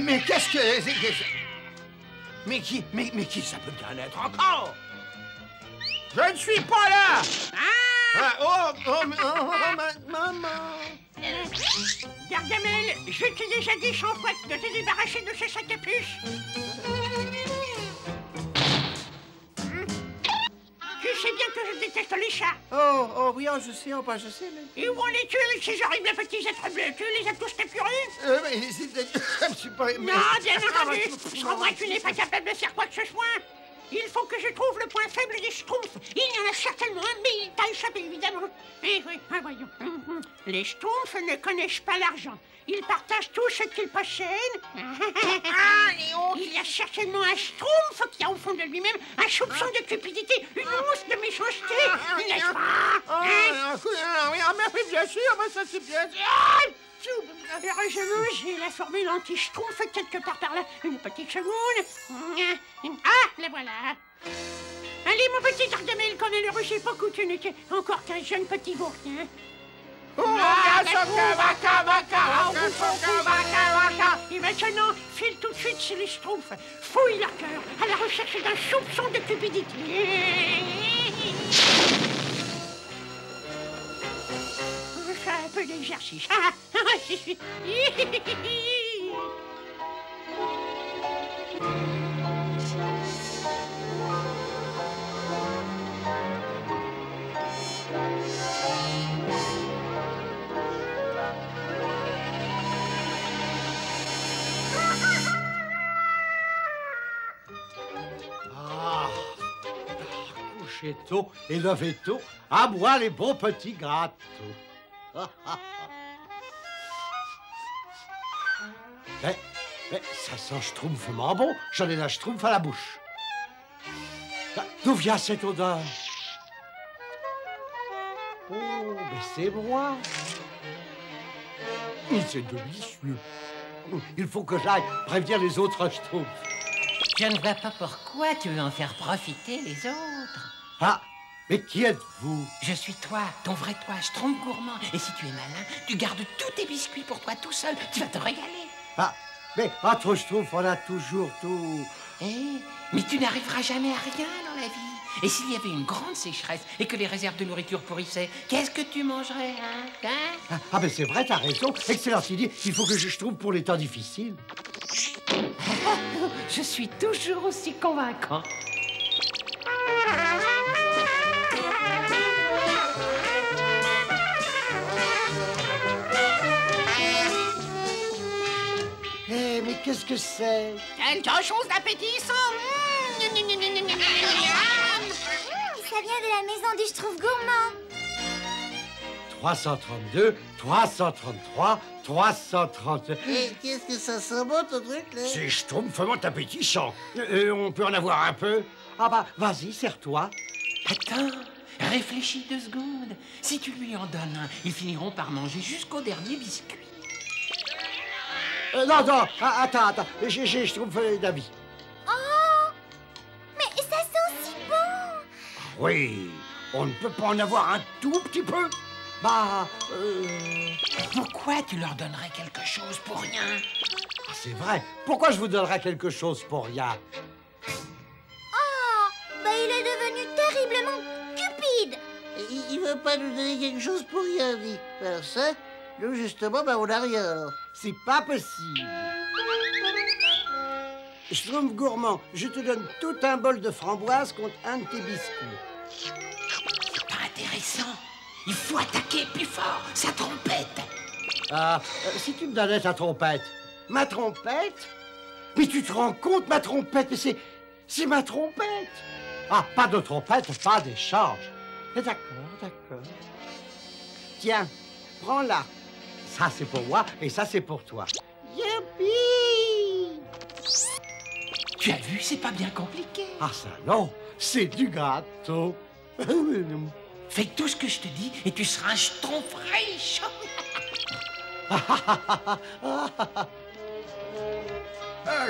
Mais qu'est-ce que... Mais qui ça peut bien être encore? Je ne suis pas là! Maman! Gargamel, je t'ai déjà dit 100 fois de te débarrasser de ces sacs à puces. Tu sais bien que je déteste les chats. Oh, oui, je sais, mais... Et où en es-tu avec ces horribles petits êtres bleus? Tu les as tous capturés? Mais je ne suis pas... Non, bien entendu. Sans moi, tu n'es pas capable de faire quoi que ce soit. Il faut que je trouve le point faible des Schtroumpfs. Il y en a certainement un, mais il t'a échappé, évidemment. Eh oui, voyons. Les Schtroumpfs ne connaissent pas l'argent. Ils partagent tout ce qu'ils possèdent. Il y a certainement un Schtroumpf qui a au fond de lui-même un soupçon de cupidité, une mousse de méchanceté, n'est-ce pas? Oui, bien sûr, mais ça c'est bien sûr. Heureusement, j'ai la formule anti-Schtroumpf quelque part par là. Une petite seconde. Ah, la voilà. Allez, mon petit Gargamel, qu'on est le sais pas où tu n'étais encore qu'un jeune petit bourrin. Et maintenant, file tout de suite chez les Schtroumpfs. Fouille leur cœur à la recherche d'un soupçon de cupidité. Un peu d'exercice. Coucher tôt et lever tôt, à moi les bons petits gâteaux. Mais ça sent schtroumpfement bon. J'en ai la schtroumpf à la bouche. D'où vient cette odeur? Oh, mais c'est moi. C'est délicieux. Il faut que j'aille prévenir les autres schtroumpfs. Je ne vois pas pourquoi tu veux en faire profiter les autres. Ah, mais qui êtes-vous? Je suis toi, ton vrai toi, Schtroumpf gourmand. Et si tu es malin, tu gardes tous tes biscuits pour toi tout seul. Tu vas te régaler. Ah, mais entre schtroumpfs, on a toujours tout. Mais tu n'arriveras jamais à rien dans la vie. Et s'il y avait une grande sécheresse et que les réserves de nourriture pourrissaient, qu'est-ce que tu mangerais, hein? Ah, mais c'est vrai, t'as raison. Excellente idée. Il faut que je trouve pour les temps difficiles. Je suis toujours aussi convaincant. Mais qu'est-ce que c'est? Quelque chose d'appétissant. Ça vient de la maison du Schtroumpf gourmand. 332, 333, 330... Et qu'est-ce que ça sent bon, ton truc, là? C'est schtroumpfement appétissant. On peut en avoir un peu? Ah bah, vas-y, serre-toi. Attends, réfléchis 2 secondes. Si tu lui en donnes un, ils finiront par manger jusqu'au dernier biscuit. Non, attends, je trouve d'avis. Oh! Mais ça sent si bon! Oui, on ne peut pas en avoir un tout petit peu? Pourquoi tu leur donnerais quelque chose pour rien? Ah, c'est vrai. Pourquoi je vous donnerais quelque chose pour rien? Oh! Il est devenu terriblement cupide! Il veut pas nous donner quelque chose pour rien, dit. Alors ça, nous, justement, on n'a rien, alors. C'est pas possible. Schtroumpf gourmand, je te donne tout un bol de framboises contre un de tes biscuits. C'est pas intéressant. Il faut attaquer plus fort, sa trompette. Si tu me donnais ta trompette. Ma trompette? Mais tu te rends compte, ma trompette? Mais c'est ma trompette. Ah, pas de trompette, pas d'échange. D'accord. Tiens, prends-la. Ça, c'est pour moi et ça, c'est pour toi. Youpi! Tu as vu, c'est pas bien compliqué. Ah, ça, non, c'est du gâteau. Fais tout ce que je te dis et tu seras un schtroumpf riche.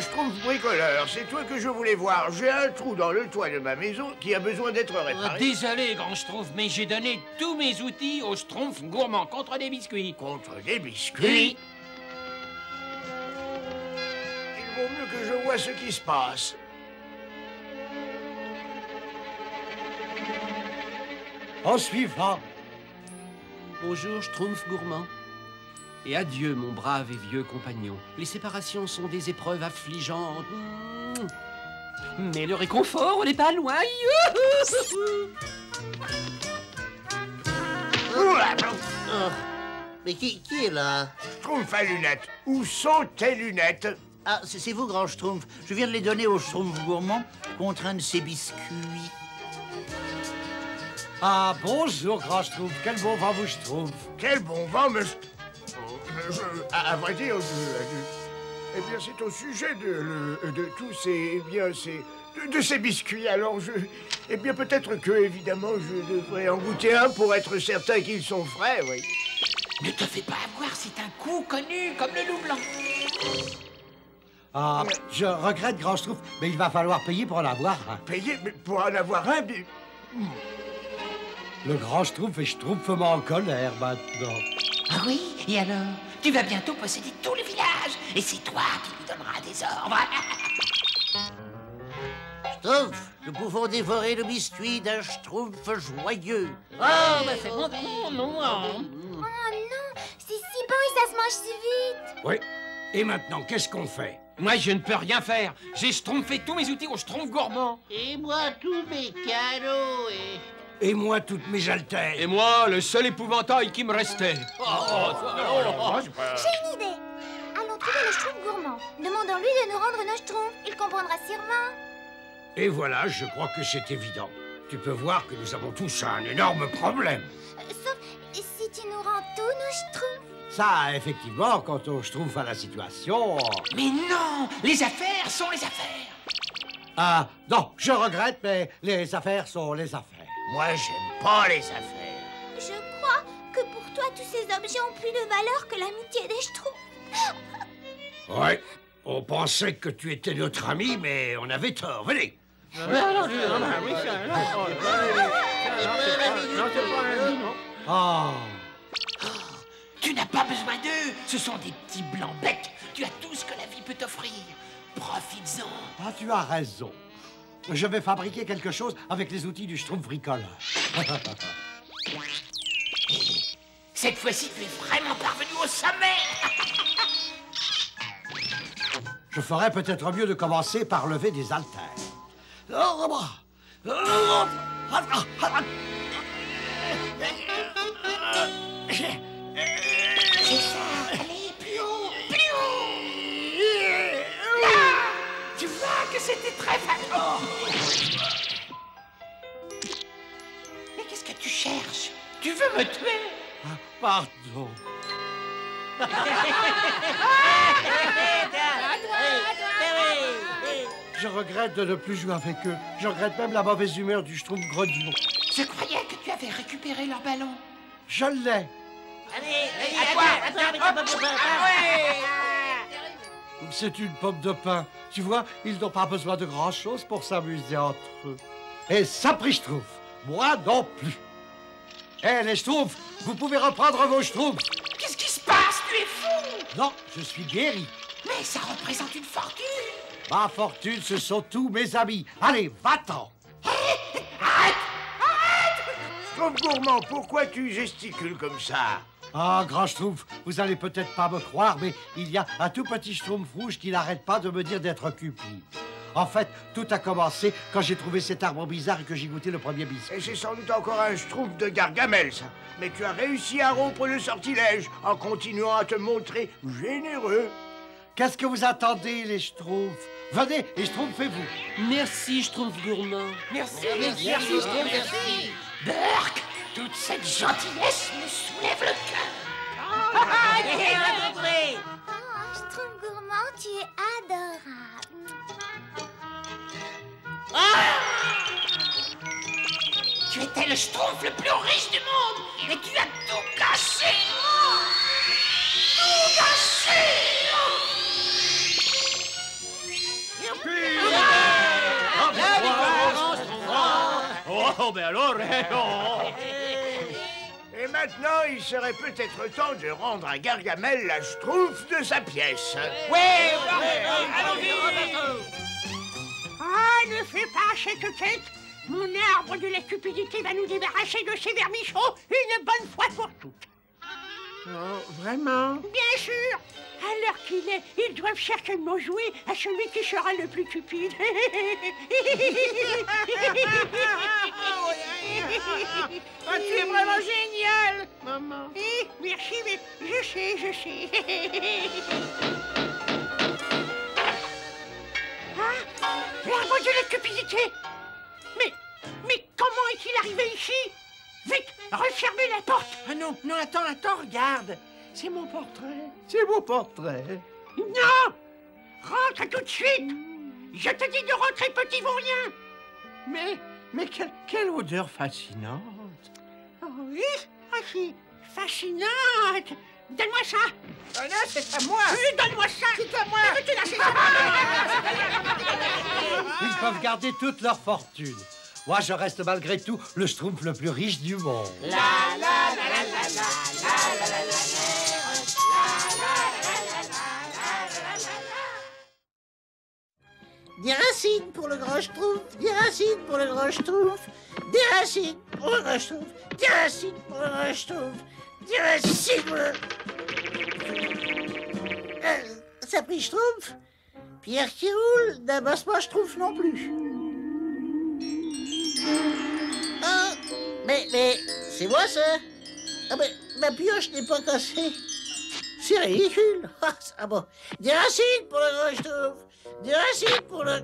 Schtroumpf bricoleur, c'est toi que je voulais voir. J'ai un trou dans le toit de ma maison qui a besoin d'être réparé. Désolé, grand Schtroumpf, mais j'ai donné tous mes outils au Schtroumpf gourmand contre des biscuits. Contre des biscuits? Il vaut mieux que je vois ce qui se passe. En suivant. Bonjour, Schtroumpf gourmand. Et adieu, mon brave et vieux compagnon. Les séparations sont des épreuves affligeantes. Mais le réconfort, on n'est pas loin. Oh, mais qui est là? Schtroumpf à lunettes. Où sont tes lunettes? Ah, c'est vous, grand Schtroumpf. Je viens de les donner au Schtroumpf gourmand contre un de ses biscuits. Ah, bonjour, grand Schtroumpf. Quel bon vent vous Schtroumpf. Quel bon vent, mais... à vrai dire, eh bien, c'est au sujet de tous ces... Eh bien, de ces biscuits. Alors, eh bien, peut-être que, évidemment, je devrais en goûter un pour être certain qu'ils sont frais, oui. Ne te fais pas avoir, c'est un coup connu comme le loup blanc. Ah, je regrette, grand Schtroumpf, mais il va falloir payer pour en avoir un. Payer mais pour en avoir un, mais... Le grand Schtroumpf est schtroumpfement en colère maintenant. Ah oui? Et alors? Tu vas bientôt posséder tout le village. Et c'est toi qui lui donneras des ordres. Schtroumpf, nous pouvons dévorer le biscuit d'un Schtroumpf joyeux. Oh, bah c'est bon. Non. Oh non, c'est si bon et ça se mange si vite. Oui. Et maintenant, qu'est-ce qu'on fait? Moi, je ne peux rien faire. J'ai schtroumpfé tous mes outils au Schtroumpf gourmand. Et moi, tous mes cadeaux Et moi, toutes mes haltères. Et moi, le seul épouvantail qui me restait. J'ai une idée. Allons trouver le Schtroumpf gourmand. Demandons-lui de nous rendre nos Schtroumpfs. Il comprendra sûrement. Et voilà, je crois que c'est évident. Tu peux voir que nous avons tous un énorme problème. Sauf si tu nous rends tous nos Schtroumpfs. Ça, effectivement, quand on Schtroumpf à la situation... Mais non! Les affaires sont les affaires. Ah, non, je regrette, mais les affaires sont les affaires. Moi, j'aime pas les affaires. Je crois que pour toi, tous ces objets ont plus de valeur que l'amitié des Schtroumpfs. Ouais, on pensait que tu étais notre ami, mais on avait tort. Venez. Ah, Tu n'as pas besoin d'eux. Ce sont des petits blancs becs. Tu as tout ce que la vie peut t'offrir. Profites-en. ah, tu as raison. Je vais fabriquer quelque chose avec les outils du Schtroumpf bricoleur. Cette fois-ci, tu es vraiment parvenu au sommet. Je ferais peut-être mieux de commencer par lever des haltères. C'est ça. Allez, plus haut, plus haut. Là, tu vois que c'était très facile. Oh. Mais qu'est-ce que tu cherches? Tu veux me tuer? Pardon. Je regrette de ne plus jouer avec eux. Je regrette même la mauvaise humeur du Schtroumpf grognon. Je croyais que tu avais récupéré leur ballon. Je l'ai. C'est une pomme de pin. Tu vois, ils n'ont pas besoin de grand-chose pour s'amuser entre eux. Et ça, pris Schtroumpf. Moi non plus. Eh, les Schtroumpfs, vous pouvez reprendre vos Schtroumpfs. Qu'est-ce qui se passe? Tu es fou! Non, je suis guéri. Mais ça représente une fortune. Ma fortune, ce sont tous mes amis. Allez, va-t'en. Schtroumpf gourmand, pourquoi tu gesticules comme ça? Ah, grand Schtroumpf, vous allez peut-être pas me croire, mais il y a un tout petit Schtroumpf rouge qui n'arrête pas de me dire d'être cupide. En fait, tout a commencé quand j'ai trouvé cet arbre bizarre et que j'ai goûté le premier biscuit. Et c'est sans doute encore un Schtroumpf de Gargamel, ça. Mais tu as réussi à rompre le sortilège en continuant à te montrer généreux. Qu'est-ce que vous attendez, les Schtroumpfs? Venez et Schtroumpfez-vous. Merci, Schtroumpf gourmand. Merci. Burk, toute cette gentillesse me soulève le cœur. Oh, Schtroumpf gourmand, tu es adorable. Tu étais le Schtroumpf le plus riche du monde, mais tu as tout gâché. Tout gâché. Oh, ben alors, Et maintenant, il serait peut-être temps de rendre à Gargamel la schtroumpf de sa pièce. Ouais, allons-y. Ah, ne fais pas cette tête. Mon arbre de la cupidité va nous débarrasser de ces vermichons une bonne fois pour toutes. Oh, vraiment? Bien sûr. À l'heure qu'il est, ils doivent certainement jouer à celui qui sera le plus cupide. Oh, tu es vraiment génial, maman. Merci, mais je sais. Ah, l'arbre de la cupidité. Mais comment est-il arrivé ici? Vite, refermez la porte. Ah non, attends, regarde. C'est mon portrait. Non! Rentre tout de suite! Je te dis de rentrer, petit vaurien! Mais quelle odeur fascinante. Oh oui? Ah si, fascinante! Donne-moi ça! Ah non, c'est à moi. Oui, donne-moi ça! C'est à moi. Ils peuvent garder toute leur fortune. Moi, je reste malgré tout le schtroumpf le plus riche du monde. Des racines pour le grand schtroumpf, des racines pour le grand schtroumpf, des racines pour le grand schtroumpf, des racines pour le grand schtroumpf, des racines pour le... Ça prie schtroumpf, pierre qui roule, n'abasse pas schtroumpf non plus. Ah, mais c'est moi ça? Ah mais ma pioche n'est pas cassée. C'est ridicule. Ah bon. Des racines pour le grand schtroumpf. Des racines pour le...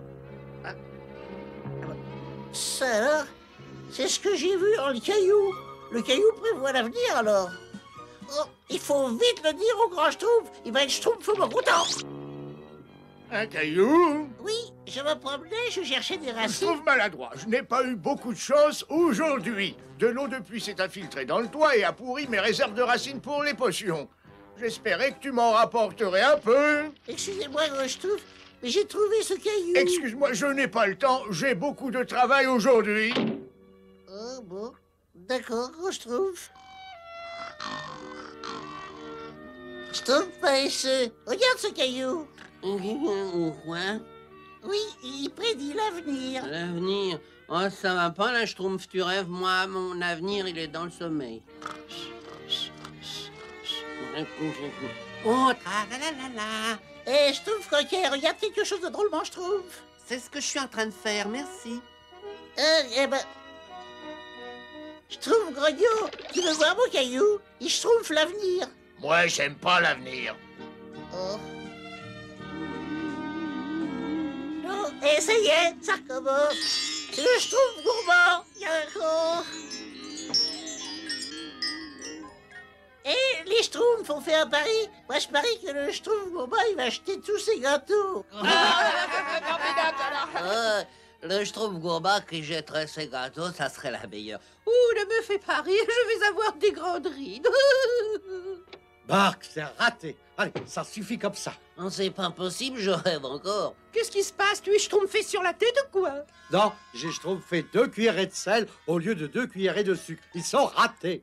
Ça alors, c'est ce que j'ai vu dans le caillou. Le caillou prévoit l'avenir alors. Oh, il faut vite le dire au grand schtroumpf. Il va être schtroumpfement content. Un caillou? Oui, je me promenais, je cherchais des Je racines. trouve maladroit. Je n'ai pas eu beaucoup de chance aujourd'hui. De l'eau de pluie s'est infiltrée dans le toit et a pourri mes réserves de racines pour les potions. J'espérais que tu m'en rapporterais un peu. Excusez-moi, grand schtroumpf, mais j'ai trouvé ce caillou. Excuse-moi, je n'ai pas le temps. J'ai beaucoup de travail aujourd'hui. Oh bon, d'accord, grand schtroumpf. Schtroumpf paresseux, regarde ce caillou. Quoi? Oui, il prédit l'avenir. L'avenir? Oh, ça va pas, là, Schtroumpf, tu rêves. Moi, mon avenir, il est dans le sommeil. Oh, tra-la-la-la-la. Eh, Schtroumpf coquet, regarde quelque chose de drôlement, Schtroumpf. C'est ce que je suis en train de faire, merci. Eh ben... Schtroumpf grognon, tu veux voir mon caillou? Il Schtroumpf l'avenir. Moi, j'aime pas l'avenir. Oh. Non, et ça y est, ça recommence. C'est le Schtroumpf gourmand. Yahoo. Et les Schtroumpfs ont fait un pari. Moi, je parie que le Schtroumpf gourmand, il va acheter tous ses gâteaux. Le Schtroumpf gourmand qui jetterait ses gâteaux, ça serait la meilleure. Ouh, ne me fais pas rire, je vais avoir des grandes rides. Bark, c'est raté. Allez, ça suffit comme ça. Non, c'est pas possible, je rêve encore. Qu'est-ce qui se passe? Tu es schtroumpfé sur la tête ou quoi? Non, j'ai schtroumpfé 2 cuillerées de sel au lieu de 2 cuillerées de sucre. Ils sont ratés.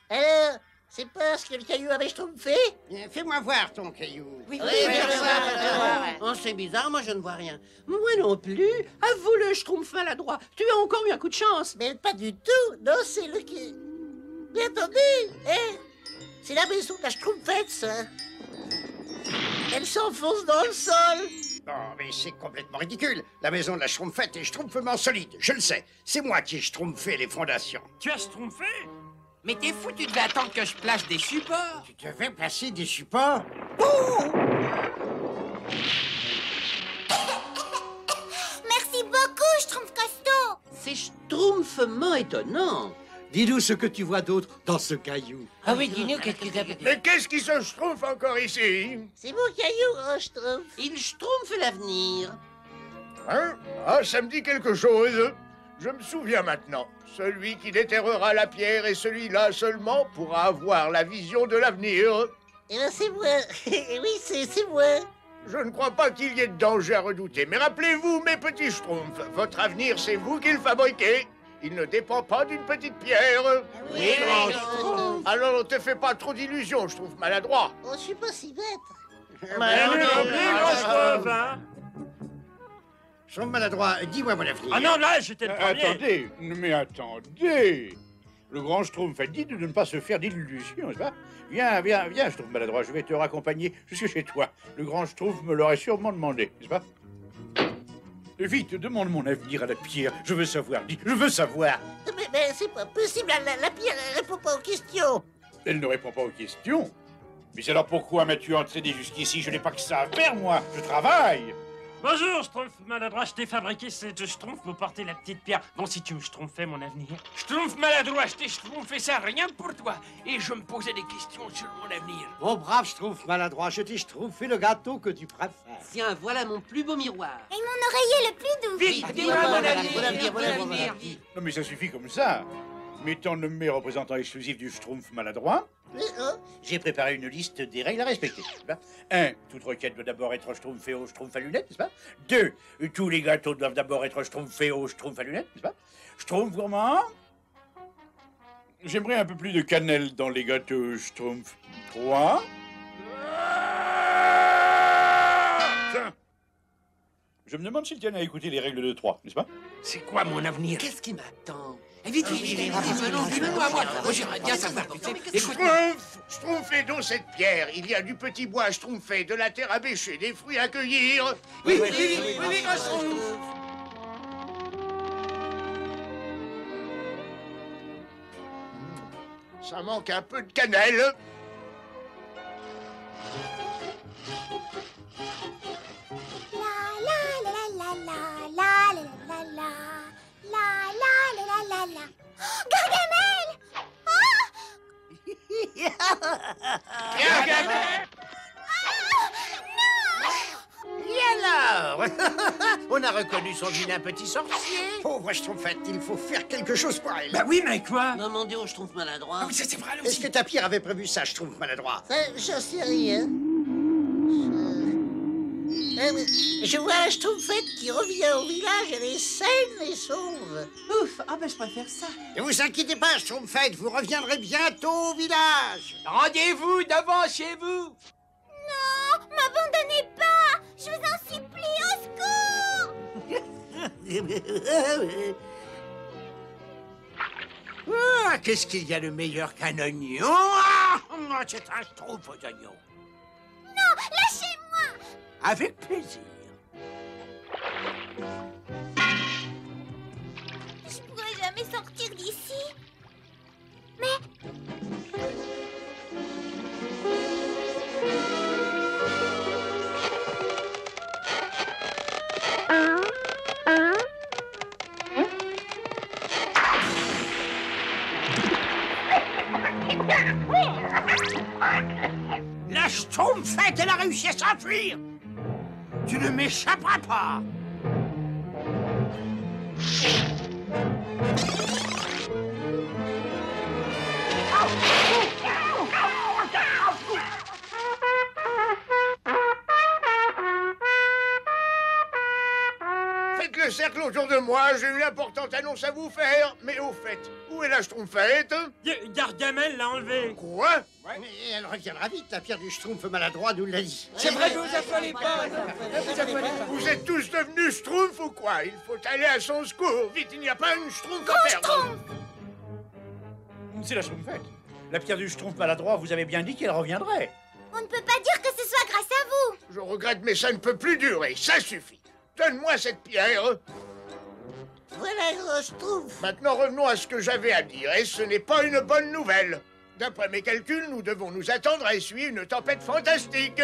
Alors, c'est parce que le caillou avait Schtroumpfé? Fais-moi voir ton caillou. Oui, oh, c'est bizarre, moi je ne vois rien. Moi non plus. Avoue le schtroumpf maladroit. Tu as encore eu un coup de chance. Mais pas du tout. Non, c'est le qui... Mais attendez, c'est la maison de la Schtroumpfette, ça. Elle s'enfonce dans le sol. Oh, mais c'est complètement ridicule. La maison de la Schtroumpfette est schtroumpfement solide, je le sais. C'est moi qui ai schtroumpfé les fondations. Tu as schtroumpfé? Mais t'es fou, tu devais attendre que je place des supports. Tu devais placer des supports? Merci beaucoup, Schtroumpf Costaud. C'est schtroumpfement étonnant. Dis-nous ce que tu vois d'autre dans ce caillou. Ah oui, dis-nous qu'est-ce qu'il a... Mais qu'est-ce qui se schtroumpf encore ici? C'est mon caillou, grand Schtroumpf. Il schtroumpfe l'avenir. Hein? Ah, ça me dit quelque chose. Je me souviens maintenant. Celui qui déterrera la pierre et celui-là seulement pourra avoir la vision de l'avenir. Eh ben, c'est moi. Oui, c'est moi. Je ne crois pas qu'il y ait de danger à redouter. Mais rappelez-vous, mes petits schtroumpfs, votre avenir, c'est vous qui le fabriquez. Il ne dépend pas d'une petite pierre. Oui, Alors ne te fais pas trop d'illusions, je trouve maladroit. Oh, je suis pas si bête. Schtroumpf maladroit, dis-moi mon avenir. Ah non, là, j'étais le premier. Attendez, mais attendez. Le grand Schtroumpf a dit de ne pas se faire d'illusions, n'est-ce pas? Viens, Schtroumpf maladroit, je vais te raccompagner jusque chez toi. Le grand Schtroumpf me l'aurait sûrement demandé, n'est-ce pas? Vite, demande mon avenir à la pierre. Je veux savoir, dis, je veux savoir. Mais c'est pas possible, la pierre elle répond pas aux questions. Elle ne répond pas aux questions. Mais alors pourquoi m'as-tu entraîné jusqu'ici? Je n'ai pas que ça à faire, moi. Je travaille. Bonjour, Schtroumpf maladroit, je t'ai fabriqué cette Schtroumpf pour porter la petite pierre. Bon, si tu me schtroumpfais mon avenir. Schtroumpf maladroit, je t'ai schtroumpfé ça rien que pour toi. Et je me posais des questions sur mon avenir. Mon brave Schtroumpf maladroit, je t'ai schtroumpfé le gâteau que tu préfères. Tiens, voilà mon plus beau miroir. Et mon oreiller le plus doux. Vite, dis-moi mon avenir. Non, mais ça suffit comme ça. M'étant nommé représentant exclusif du Schtroumpf maladroit, j'ai préparé une liste des règles à respecter. 1. Toute requête doit d'abord être schtroumpfée au Schtroumpf à lunettes, n'est-ce pas? 2. Tous les gâteaux doivent d'abord être schtroumpfés au Schtroumpf à lunettes, n'est-ce pas? Schtroumpf gourmand. J'aimerais un peu plus de cannelle dans les gâteaux Schtroumpf. 3. Tiens. Je me demande s'il tient à écouter les règles de 3, n'est-ce pas? C'est quoi mon avenir? Qu'est-ce qui m'attend? Vite, dis-moi, moi. Moi, j'aimerais bien savoir. Écoute, Schtroumpfez donc cette pierre. Il y a du petit bois schtroumpfé, de la terre à bêcher, des fruits à cueillir. oui, grand Schtroumpf. Ça manque un peu de cannelle. Gargamel! Gargamel! Et alors? On a reconnu son vilain petit sorcier. Pauvre Schtroumpfette, il faut faire quelque chose pour elle. Bah oui, mais quoi? Demandez au Schtroumpf maladroit. Mais ça, c'est vrai, Est-ce que ta pierre avait prévu ça, Schtroumpf maladroit? J'en sais rien. Je vois un Schtroumpfette qui revient au village, elle est saine et sauve. Ouf, ah ben je préfère ça. Ne vous inquiétez pas, Schtroumpfette, vous reviendrez bientôt au village. Rendez-vous devant chez vous. Non, m'abandonnez pas! Je vous en supplie, au secours! Ah, qu'est-ce qu'il y a de meilleur qu'un oignon? Ah, c'est un Schtroumpf aux oignons. Non, lâchez-moi! Avec plaisir. Je pourrais jamais sortir d'ici. Mais... La Schtroumpfette, elle a réussi à s'enfuir. Tu ne m'échapperas pas. Faites le cercle autour de moi, j'ai une importante annonce à vous faire. Mais au fait, où est la Schtroumpfette? Gargamel l'a enlevé. Quoi? Mais elle reviendra vite, la pierre du Schtroumpf maladroit nous l'a dit. C'est vrai, ne vous affolez pas. Vous êtes tous devenus Schtroumpf ou quoi? Il faut aller à son secours. Vite, il n'y a pas une Schtroumpf à perdre. C'est la Schtroumpfette. La pierre du Schtroumpf maladroit, vous avez bien dit qu'elle reviendrait. On ne peut pas dire que ce soit grâce à vous. Je regrette, mais ça ne peut plus durer. Ça suffit. Donne-moi cette pierre. Voilà, gros Schtroumpf. Maintenant, revenons à ce que j'avais à dire. Et ce n'est pas une bonne nouvelle. D'après mes calculs, nous devons nous attendre à essuyer une tempête fantastique.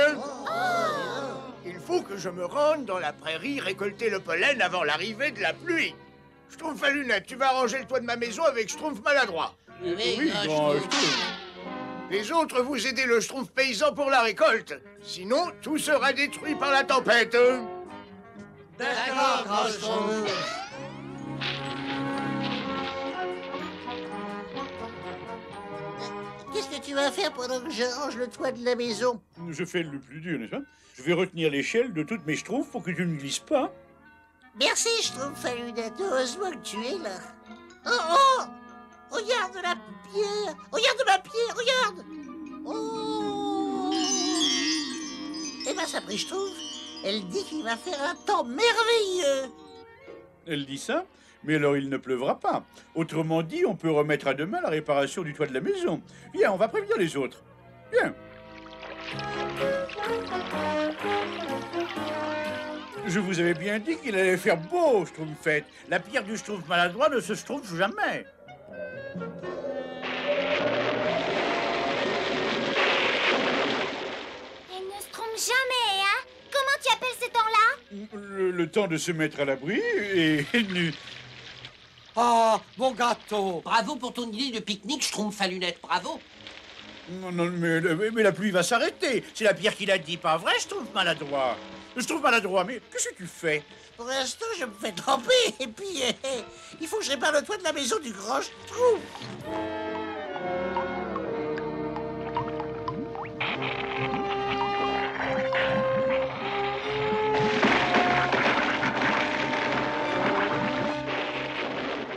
Il faut que je me rende dans la prairie récolter le pollen avant l'arrivée de la pluie. Schtroumpf à lunettes, tu vas arranger le toit de ma maison avec Schtroumpf maladroit. Oui, grand Schtroumpf. Les autres, vous aidez le Schtroumpf paysan pour la récolte. Sinon, tout sera détruit par la tempête. D'accord, grand Schtroumpf. Qu'est-ce que tu vas faire pendant que je range le toit de la maison? Je fais le plus dur, n'est-ce pas? Je vais retenir l'échelle de toutes mes Schtroumpfs pour que tu ne glisses pas. Merci, Schtroumpf à lunettes. Heureusement que tu es là. Oh, oh! Regarde la pierre! Regarde ma pierre, regarde! Oh! Eh ben, Sabrina, je trouve, elle dit qu'il va faire un temps merveilleux. Elle dit ça, mais alors il ne pleuvra pas. Autrement dit, on peut remettre à demain la réparation du toit de la maison. Viens, on va prévenir les autres. Viens. Je vous avais bien dit qu'il allait faire beau, Schtroumpfette. La pierre du Schtroumpf maladroit ne se schtroumpfe jamais. Elle ne se trompe jamais, hein? Comment tu appelles ce temps-là? Le temps de se mettre à l'abri et... Ah, mon gâteau! Bravo pour ton idée de pique-nique, Schtroumpf à lunettes, bravo. Non, non, mais la pluie va s'arrêter. C'est la pierre qui l'a dit, pas vrai, Schtroumpf maladroit? Schtroumpf maladroit, mais qu'est-ce que tu fais? Pour l'instant, je me fais tremper, et puis il faut que je répare le toit de la maison du grand Schtroumpf.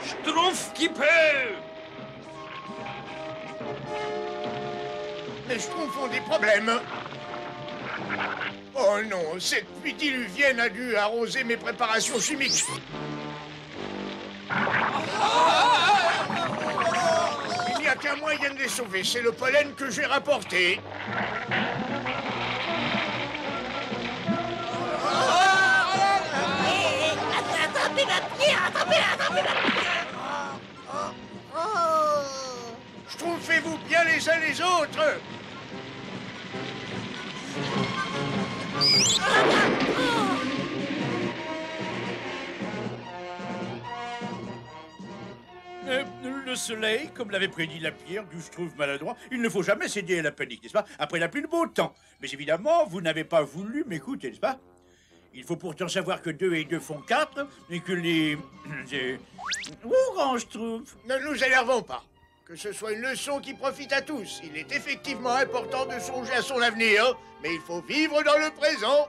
Schtroumpf qui peut! Les Schtroumpfs ont des problèmes. Oh non, cette pluie diluvienne a dû arroser mes préparations chimiques. Il n'y a qu'un moyen de les sauver, c'est le pollen que j'ai rapporté. Attrapez ma pierre, attrapez ma pierre. Schtroumpfez-vous bien les uns les autres. Le soleil, comme l'avait prédit la pierre du Schtroumpf maladroit, il ne faut jamais céder à la panique, n'est-ce pas? Après la pluie, le beau temps. Mais évidemment, vous n'avez pas voulu m'écouter, n'est-ce pas? Il faut pourtant savoir que 2 et 2 font 4 et que les... Où, grand Schtroumpf? Ne nous énervons pas. Que ce soit une leçon qui profite à tous. Il est effectivement important de songer à son avenir, mais il faut vivre dans le présent.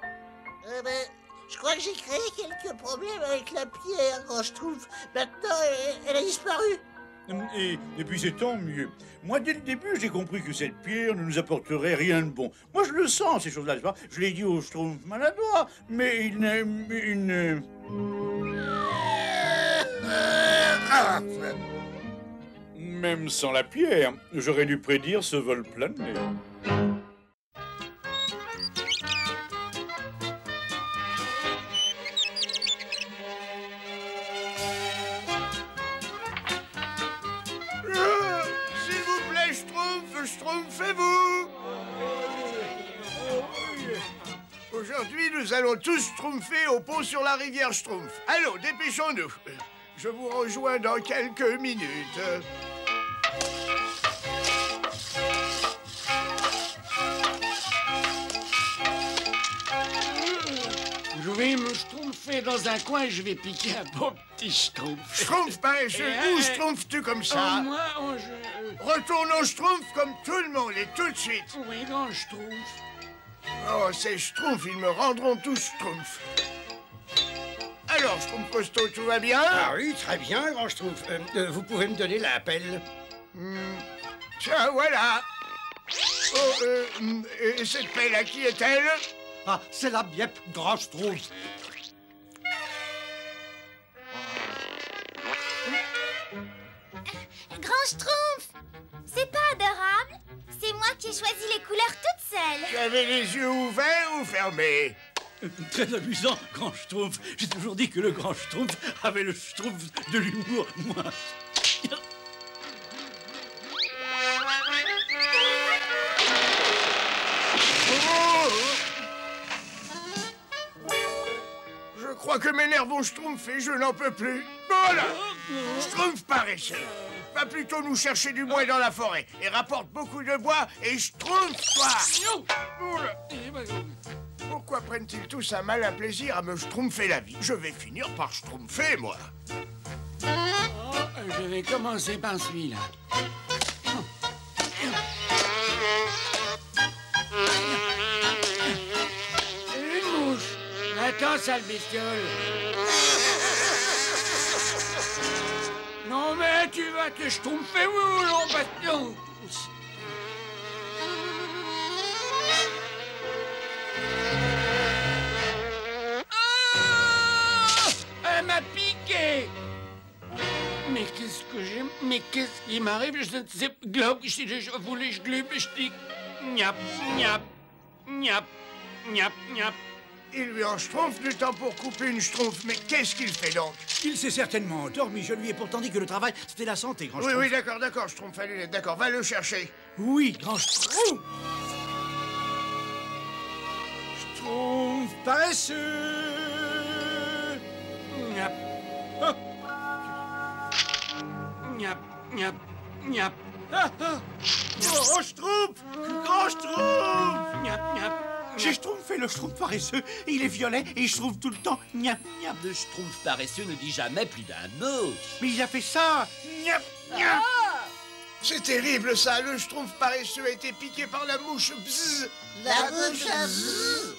Je crois que j'ai créé quelques problèmes avec la pierre, grand Schtroumpf. Maintenant, elle a disparu. Et puis c'est tant mieux. Moi, dès le début, j'ai compris que cette pierre ne nous apporterait rien de bon. Moi, je le sens, ces choses-là, n'est-ce pas? Je l'ai dit au Schtroumpf maladroit, mais il ne... Même sans la pierre, j'aurais dû prédire ce vol plané. S'il vous plaît, Schtroumpf, Schtroumpfez-vous. Aujourd'hui, nous allons tous schtroumpfer au pont sur la rivière Schtroumpf. Allons, dépêchons-nous. Je vous rejoins dans quelques minutes. Je vais me schtroumpfer dans un coin et je vais piquer un beau petit schtroumpf. Schtroumpf paresseux, où schtroumpfes-tu comme ça? Moi, Retourne au schtroumpf comme tout le monde et tout de suite. Oui, grand schtroumpf. Oh, ces schtroumpfs, ils me rendront tous schtroumpfs. Alors, Schtroumpf costaud, tout va bien? Ah oui, très bien, grand Schtroumpf. Vous pouvez me donner la pelle? Tiens, voilà. Oh, et cette pelle, à qui est-elle? Ah, c'est la biep, grand Schtroumpf. Grand Schtroumpf! C'est pas adorable? C'est moi qui ai choisi les couleurs toute seule. Tu avais les yeux ouverts ou fermés? Très amusant, grand Schtroumpf. J'ai toujours dit que le grand Schtroumpf avait le Schtroumpf de l'humour, moi. Je crois que mes nerfs vont schtroumpfer, je n'en peux plus. Voilà! Schtroumpf paresseux. Va plutôt nous chercher du bois dans la forêt et rapporte beaucoup de bois et schtroumpf-toi! Pourquoi prennent-ils tous un malin plaisir à me schtroumpfer la vie? Je vais finir par schtroumpfer, moi. Je vais commencer par celui-là. Une mouche. Attends, sale bestiole. Non mais... tu vas te schtroumpfer ou non, Bastion? Elle m'a piqué! Mais qu'est-ce que j'ai... Mais qu'est-ce qui m'arrive? Je ne sais... Globe, je voulais... Je glube, je dis... Niap, niap, niap, niap, niap. Il lui en schtroumpf du temps pour couper une schtroumpf, mais qu'est-ce qu'il fait donc? Il s'est certainement endormi. Je lui ai pourtant dit que le travail, c'était la santé, grand Oui, schtroumpf. oui, d'accord, schtroumpf à lunettes, d'accord, va le chercher. Oui, grand schtroumpf. Schtroumpf paresseux. Niap. Oh. Niap, niap, niap. Ah, ah. Oh, schtroumpf! Grand schtroumpf! Niap, niap. J'ai schtroumpfé le schtroumpf paresseux. Il est violet et je trouve tout le temps niap, niap. Le schtroumpf paresseux ne dit jamais plus d'un mot. Mais il a fait ça! Niap, niap! C'est terrible ça, le schtroumpf paresseux a été piqué par la mouche. Bzzz. La mouche à bzzz.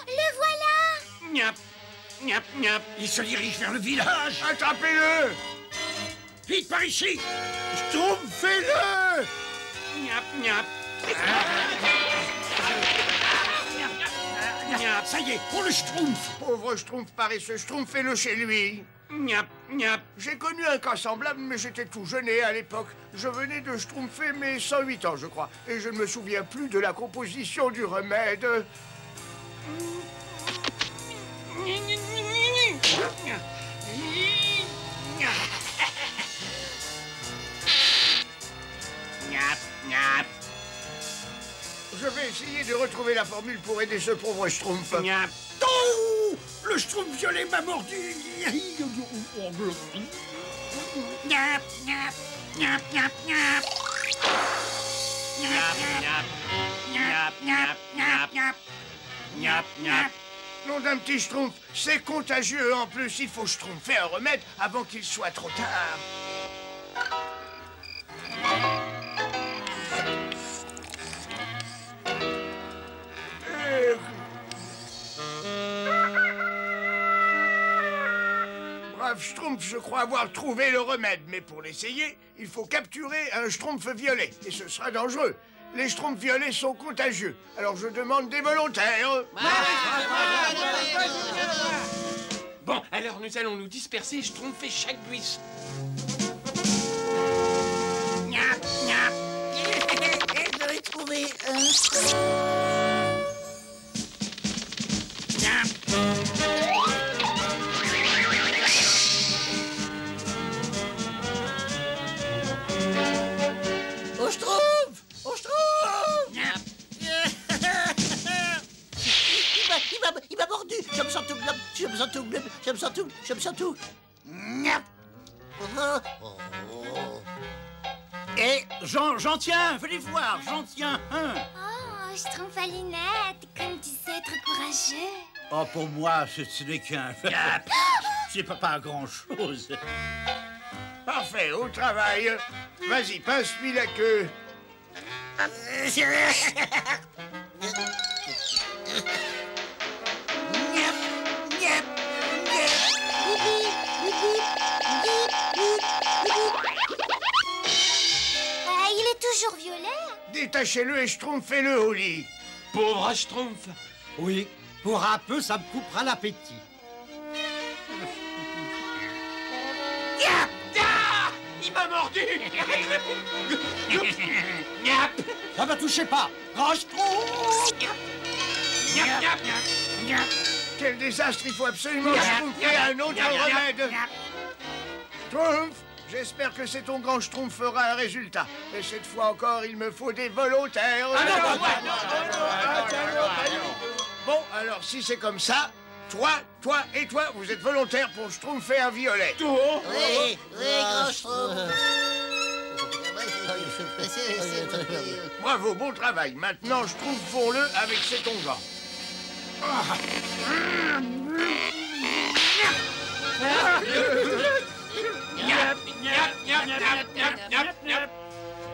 Le voilà! Niap, niap, niap. Il se dirige vers le village. Attrapez-le! Vite par ici! Schtroumpfez-le! Niap, niap. Ça y est, on le schtroumpf! Pauvre schtroumpf paresseux, schtroumpfez-le chez lui. Niap, niap. J'ai connu un cas semblable, mais j'étais tout jeunet à l'époque. Je venais de schtroumpfer mes 108 ans, je crois. Et je ne me souviens plus de la composition du remède. Niap, niap. Je vais essayer de retrouver la formule pour aider ce pauvre schtroumpf. Niap. Oh! Le schtroumpf violet m'a mordu! Niap, niap. Niap, niap, niap. Niap, niap. Niap, niap, niap, niap. Niap, niap. Nom d'un petit schtroumpf, c'est contagieux. En plus, il faut schtroumpfer un remède avant qu'il soit trop tard. Brave schtroumpf, je crois avoir trouvé le remède. Mais pour l'essayer, il faut capturer un schtroumpf violet. Et ce sera dangereux. Les schtroumpfs violets sont contagieux. Alors je demande des volontaires. Bon, alors nous allons nous disperser et schtroumpfer chaque buisson. Niap, niap. Je l'ai trouvé un. Niap. Au schtroumpf! Au schtroumpf! Niap. Il m'a mordu! Je me sens tout globe, je me sens tout globe, je me sens tout, je me sens tout. Niap. Eh, j'en tiens, venez voir, j'en tiens un. Oh, Schtroumpf à lunettes, comme tu sais être courageux. Oh, pour moi, ce n'est qu'un... C'est pas grand-chose. Parfait, au travail. Vas-y, pince-lui la queue. Il est toujours violet. Détachez-le et schtroumpfez-le au lit. Pauvre schtroumpf. Oui, pour un peu, ça me coupera l'appétit. Ah, il m'a mordu. Niap. Ça ne touchez pas. Grand schtroumpf! Niap, niap, niap. Quel désastre, il faut absolument schtroumpfer un autre remède. Schtroumpf, j'espère que c'est ton grand schtroumpf fera un résultat. Et cette fois encore, il me faut des volontaires. Bon, alors si c'est comme ça, toi et toi, vous êtes volontaires pour schtroumpfer un violet. Oui, grand schtroumpf. Bravo, bon travail. Maintenant, schtroumpfons-le avec cet onguent.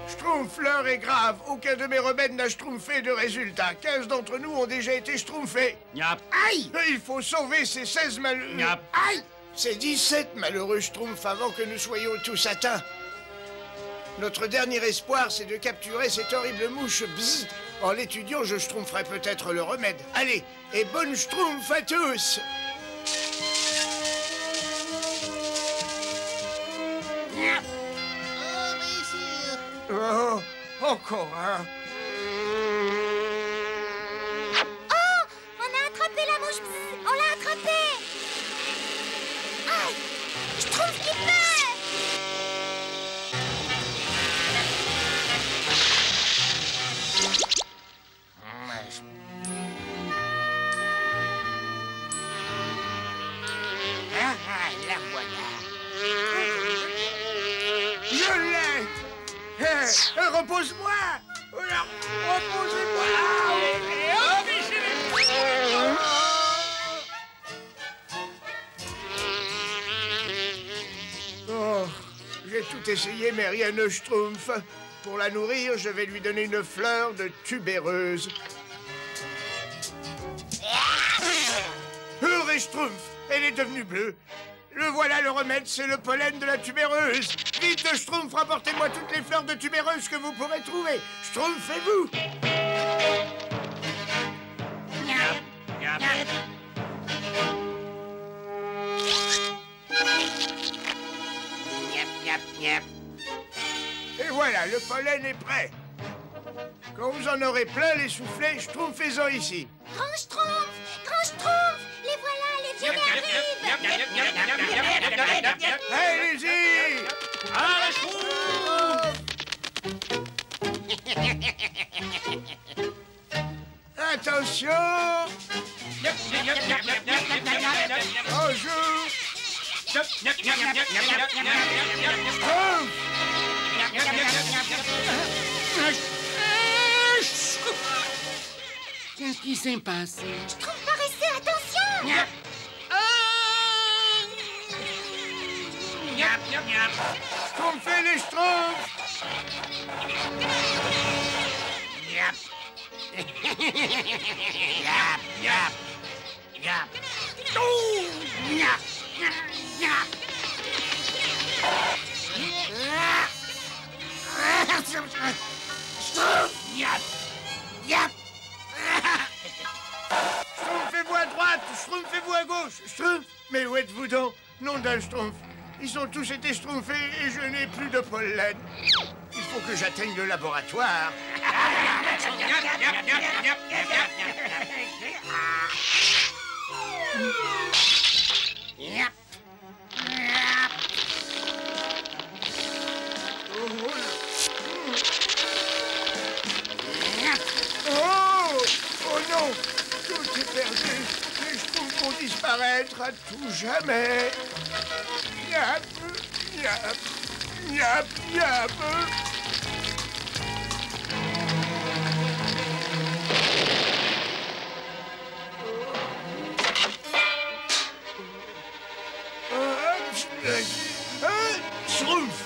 Schtroumpf, l'heure est grave. Aucun de mes remèdes n'a schtroumpfé de résultat. 15 d'entre nous ont déjà été schtroumpfés. Niap. Aïe! Il faut sauver ces 16 malheureux. Niap. Aïe! C'est 17 malheureux schtroumpfs avant que nous soyons tous atteints. Notre dernier espoir, c'est de capturer cette horrible mouche. Bzzz. En l'étudiant, je schtroumpferai peut-être le remède. Allez, et bonne schtroumpf à tous! Oh, encore un. Oh, on a attrapé la mouche. Bzzz, on l'a attrapée. Aïe, je trouve qu'il perd. La voilà. Je l'ai! Repose-moi! Reposez-moi! Oh, j'ai tout essayé, mais rien ne schtroumpf. Pour la nourrir, je vais lui donner une fleur de tubéreuse. Heureux schtroumpf! Elle est devenue bleue. Le voilà le remède, c'est le pollen de la tubéreuse. Vite, schtroumpf, rapportez-moi toutes les fleurs de tubéreuse que vous pourrez trouver. Schtroumpfez-vous. Et voilà, le pollen est prêt. Quand vous en aurez plein les soufflets, schtroumpfez-en ici. Grand schtroumpf, les voilà, les vieux arrivent. Allez-y! Attention! Bonjour! Qu'est-ce qui s'est passé? Schtroumpf paraissez, attention! Schtroumpfez les schtroumpfs! Schtroumpfez-vous à droite, schtroumpfez-vous à gauche, schtroumpf! Mais où êtes-vous donc? Nom d'un schtroumpf. Ils ont tous été schtroumpfés et je n'ai plus de pollen. Il faut que j'atteigne le laboratoire. Oh non! Tout est perdu. Les schtroumpfs vont disparaître à tout jamais. Yap, yap, yap, yap. Schtroumpf!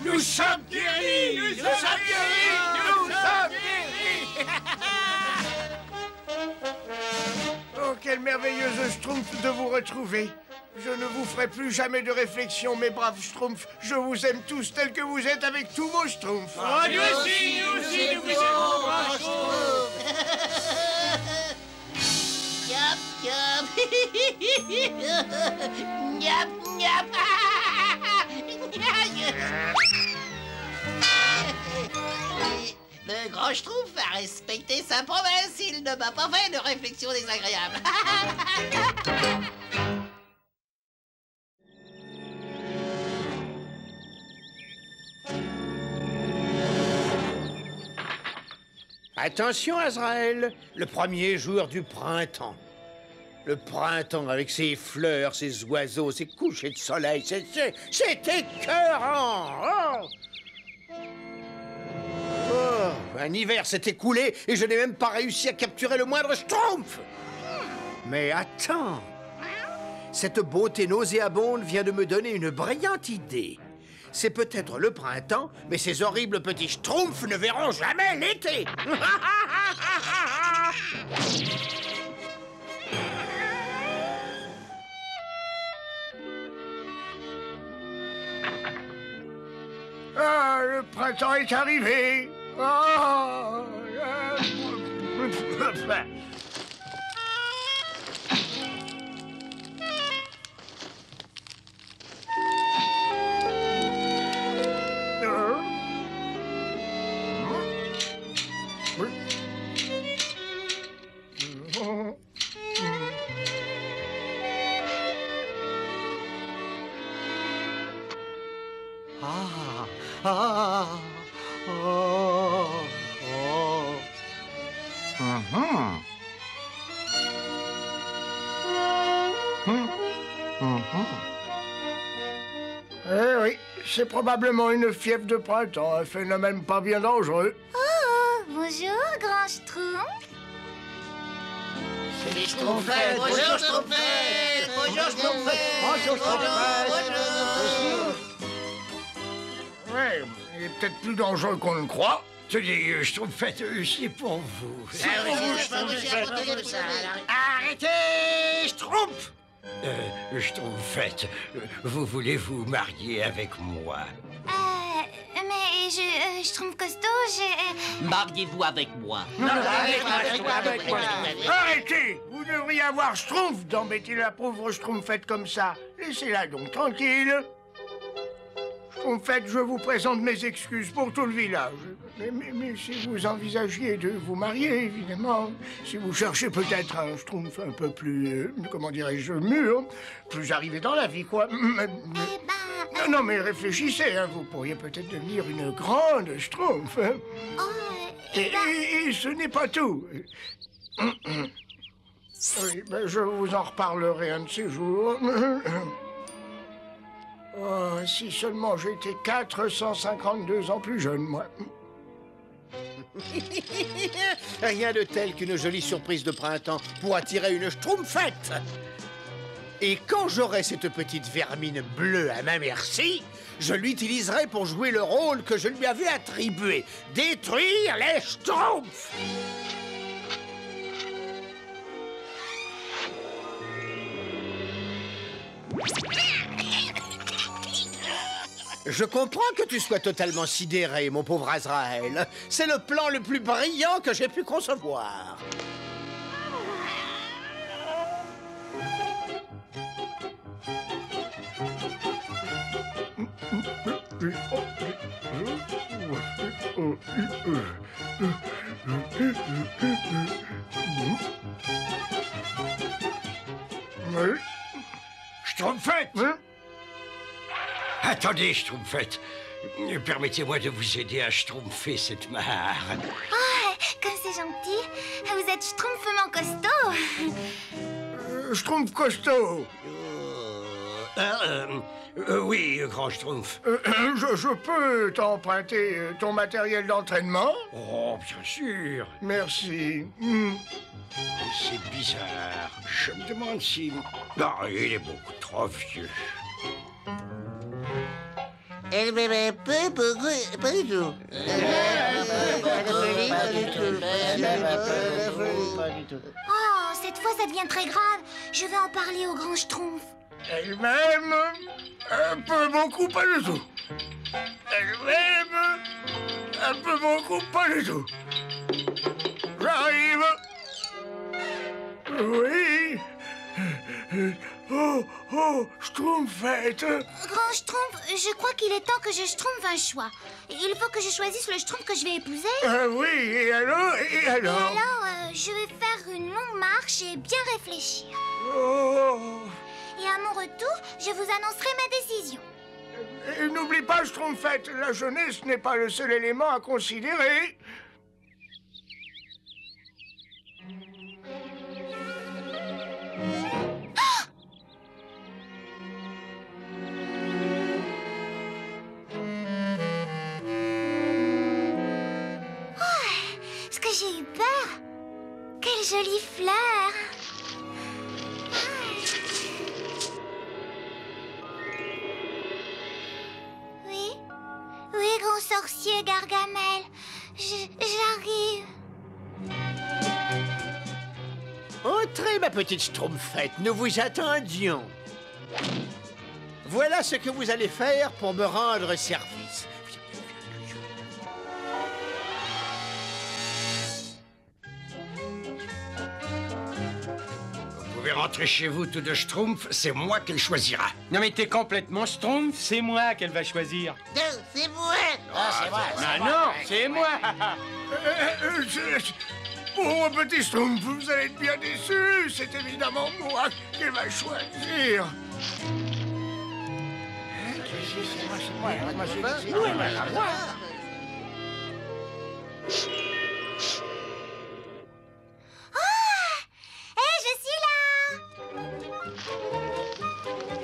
Nous sommes guéris! Nous sommes guéris! Nous sommes guéris! Oh, quelle merveilleuse schtroumpf de vous retrouver! Je ne vous ferai plus jamais de réflexion, mes braves schtroumpfs. Je vous aime tous tels que vous êtes avec tous vos schtroumpfs. Oh, nous aussi, nous vous aimons, braves schtroumpfs. Yap, yap. Yap, yap. Le grand schtroumpf a respecté sa promesse. Il ne m'a pas fait de réflexion désagréable. Attention, Azraël, le premier jour du printemps. Le printemps avec ses fleurs, ses oiseaux, ses couchers de soleil, c'est écœurant. Oh. Oh, un hiver s'est écoulé et je n'ai même pas réussi à capturer le moindre schtroumpf. Mais attends, cette beauté nauséabonde vient de me donner une brillante idée. C'est peut-être le printemps, mais ces horribles petits schtroumpfs ne verront jamais l'été. Ah, le printemps est arrivé. Ah, Eh oui, c'est probablement une fièvre de printemps, un phénomène pas bien dangereux. Oh, bonjour, grand Schtroumpf. C'est les Schtroumpfettes. Bonjour, Schtroumpfette. Bonjour, Schtroumpfette. Bonjour, Schtroumpfette. Ouais, il est peut-être plus dangereux qu'on le croit. Tenez, Schtroumpfette, c'est pour vous. Arrêtez, Schtroumpf! Schtroumpfette, vous voulez vous marier avec moi? Mais je trouve costaud, Mariez-vous avec moi. Arrêtez! Vous devriez avoir Schtroumpf d'embêter la pauvre Schtroumpfette comme ça. Laissez-la donc tranquille. Schtroumpfette, je vous présente mes excuses pour tout le village. Mais si vous envisagiez de vous marier, évidemment, si vous cherchez peut-être un Schtroumpf un peu plus, comment dirais-je, mûr, plus arrivé dans la vie, quoi. Non, mais réfléchissez, hein, vous pourriez peut-être devenir une grande Schtroumpf. Hein. Et ce n'est pas tout. Oui, ben, je vous en reparlerai un de ces jours. Oh, si seulement j'étais 452 ans plus jeune, moi. Rien de tel qu'une jolie surprise de printemps pour attirer une Schtroumpfette. Et quand j'aurai cette petite vermine bleue à ma merci, je l'utiliserai pour jouer le rôle que je lui avais attribué. Détruire les Schtroumpfs. Je comprends que tu sois totalement sidéré, mon pauvre Azraël. C'est le plan le plus brillant que j'ai pu concevoir. Schtroumpfette! Attendez, Schtroumpfette. Permettez-moi de vous aider à schtroumpfer cette mare. Oh, comme c'est gentil. Vous êtes schtroumpfement costaud. Schtroumpf costaud. Oui, grand Schtroumpf. Je peux t'emprunter ton matériel d'entraînement? Oh, bien sûr. Merci. C'est bizarre. Je me demande si... Non, il est beaucoup trop vieux. Elle m'aimait peu, beaucoup, pas du tout. Oh, cette fois, ça devient très grave. Je vais en parler au grand Schtroumpf. Elle-même, un peu beaucoup, pas du tout. Elle-même, un peu beaucoup, pas du tout. J'arrive. Oui. Oh, Schtroumpfette. Grand Schtroumpf, je crois qu'il est temps que je schtroumpfe un choix. Il faut que je choisisse le Schtroumpf que je vais épouser. Oui, et alors? Et alors, je vais faire une longue marche et bien réfléchir. Oh. Et à mon retour, je vous annoncerai ma décision. Et n'oublie pas, Schtroumpfette, la jeunesse n'est pas le seul élément à considérer. Est-ce que j'ai eu peur? Quelle jolie fleur! Oui? Oui, grand sorcier Gargamel. J'arrive. Entrez, ma petite Schtroumpfette, nous vous attendions. Voilà ce que vous allez faire pour me rendre service. Vous pouvez rentrer chez vous tout de Schtroumpf, c'est moi qui le choisira. Non mais t'es complètement schtroumpf, c'est moi qu'elle va choisir. Non, c'est moi. Ah, c'est moi. Ah non, c'est moi. Oh, petit Schtroumpf, vous allez être bien déçu. C'est évidemment moi qu'elle va choisir.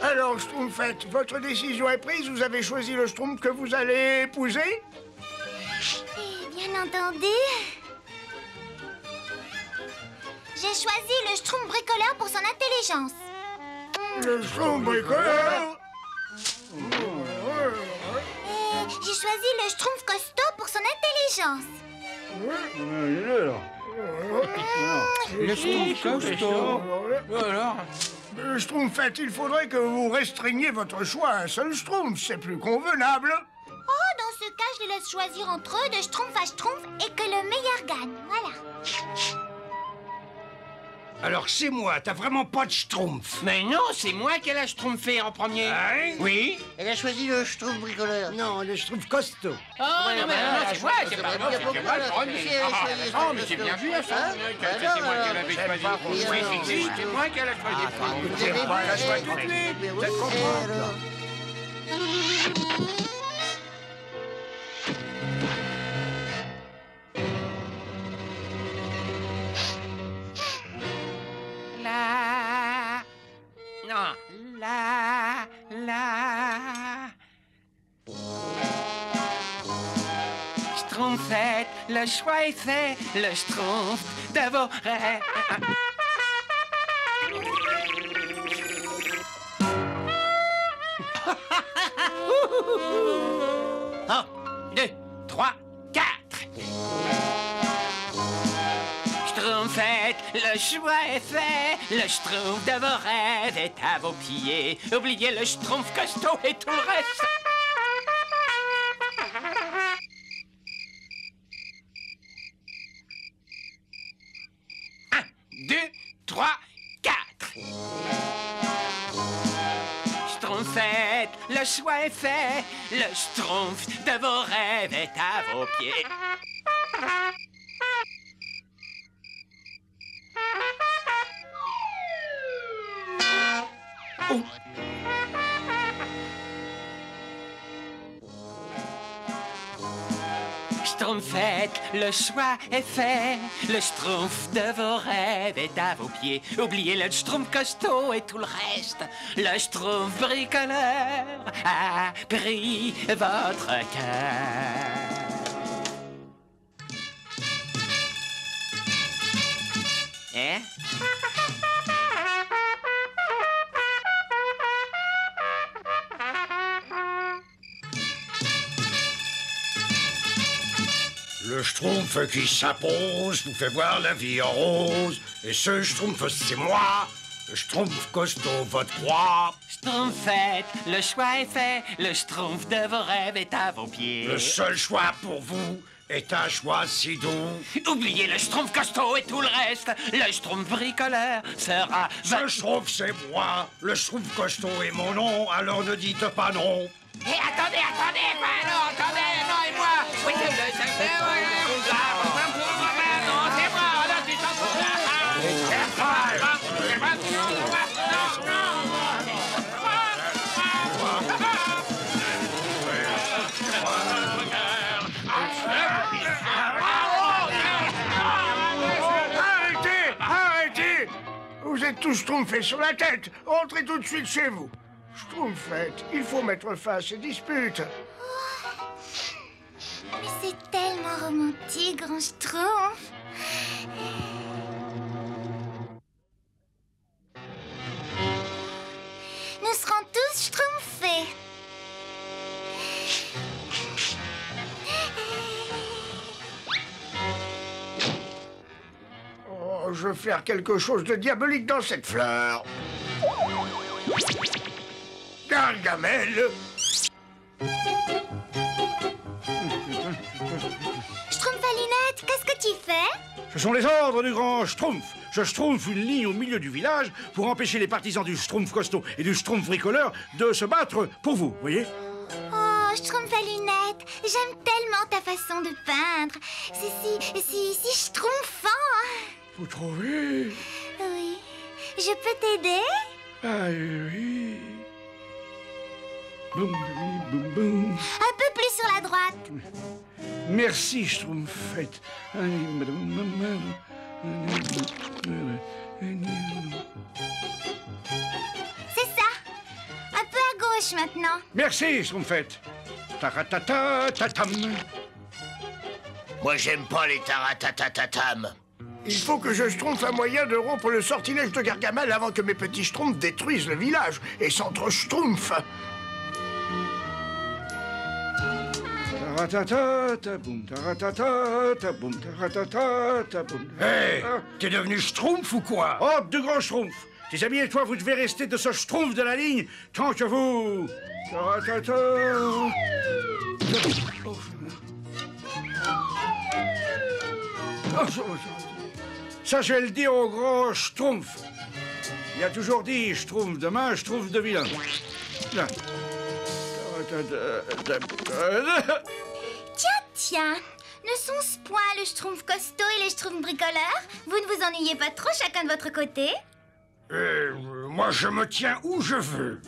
Alors, Schtroumpfette, votre décision est prise. Vous avez choisi le Schtroumpf que vous allez épouser? Bien entendu. J'ai choisi le Schtroumpf bricoleur pour son intelligence. Le Schtroumpf bricoleur? Et j'ai choisi le Schtroumpf costaud pour son intelligence. Le schtroumpf costaud. Alors Schtroumpfette, il faudrait que vous restreigniez votre choix à un seul Schtroumpf. C'est plus convenable. Oh, dans ce cas, je les laisse choisir entre eux de Schtroumpf à Schtroumpf et que le meilleur gagne. Voilà. Alors c'est moi, t'as vraiment pas de Schtroumpf. Mais non, c'est moi qu'elle a schtroumpfé en premier. Hein? Oui. Elle a choisi le Schtroumpf bricoleur. Non, le Schtroumpf costaud. Oh non, mais non, c'est moi, c'est pas moi, c'est moi le premier. Oh, mais c'est bien vu, ça. C'est moi qu'elle avait choisi. Oui, c'est moi qu'elle a choisi. C'est moi la choix tout de suite. Peut-être comprendre. Schtroumpfette, le choix est fait, le Schtroumpf dévorait. 1, 2, 3, 4. Schtroumpfette, le choix est fait, le Schtroumpf de vos rêves est à vos pieds. Oubliez le Schtroumpf costaud et tout le reste. 1, 2, 3, 4. Schtroumpfette, le choix est fait, le Schtroumpf de vos rêves est à vos pieds. Schtroumpfette, le choix est fait. Le Schtroumpf de vos rêves est à vos pieds. Oubliez le Schtroumpf costaud et tout le reste. Le Schtroumpf bricoleur a pris votre cœur. Hein? Le Schtroumpf qui s'impose vous fait voir la vie en rose. Et ce Schtroumpf, c'est moi, le Schtroumpf costaud, votre roi. Schtroumpfette, le choix est fait. Le Schtroumpf de vos rêves est à vos pieds. Le seul choix pour vous est un choix si doux. Oubliez le Schtroumpf costaud et tout le reste. Le Schtroumpf bricoleur sera... Ce Schtroumpf, c'est moi. Le Schtroumpf costaud est mon nom, alors ne dites pas non. Hé, attendez, non, non, et moi. Oui, non, c'est moi, là, tu t'en Arrêtez! Vous êtes tous schtroumpfés sur la tête. Rentrez tout de suite chez vous. Schtroumpfette, il faut mettre fin à ces disputes. Mais c'est tellement romantique, grand Schtroumpf. Nous serons tous schtroumpfés. Oh, je vais faire quelque chose de diabolique dans cette fleur. Gargamel. Schtroumpfalinette, qu'est-ce que tu fais? Ce sont les ordres du grand Schtroumpf. Je schtroumpfe une ligne au milieu du village pour empêcher les partisans du Schtroumpf costaud et du Schtroumpf bricoleur de se battre pour vous, voyez? Oh, Schtroumpfalinette, j'aime tellement ta façon de peindre. C'est si schtroumpfant. Vous trouvez? Oui. Je peux t'aider? Ah oui. Boum, boum, boum, boum. Un peu plus sur la droite. Merci, Schtroumpfette. C'est ça. Un peu à gauche maintenant. Merci, Schtroumpfette. Taratata, tatam. Moi, j'aime pas les taratatatam. Il faut que je schtroumpfe un moyen de rompre le sortilège de Gargamel avant que mes petits schtroumpfs détruisent le village et s'entre-schtroumpfent. Taratata, taboum, taratata, taboum, taratata, taboum. Hé, t'es devenu Schtroumpf ou quoi? Oh, de grands Schtroumpfs. Tes amis et toi, vous devez rester de ce Schtroumpf de la ligne tant que vous... Taratata... Ça, je vais le dire au grand Schtroumpf. Il a toujours dit Schtroumpf de main, Schtroumpf de vilain. Là. Tiens, ne sont-ce point le Schtroumpf costaud et les Schtroumpfs bricoleurs? Vous ne vous ennuyez pas trop chacun de votre côté? Moi, je me tiens où je veux.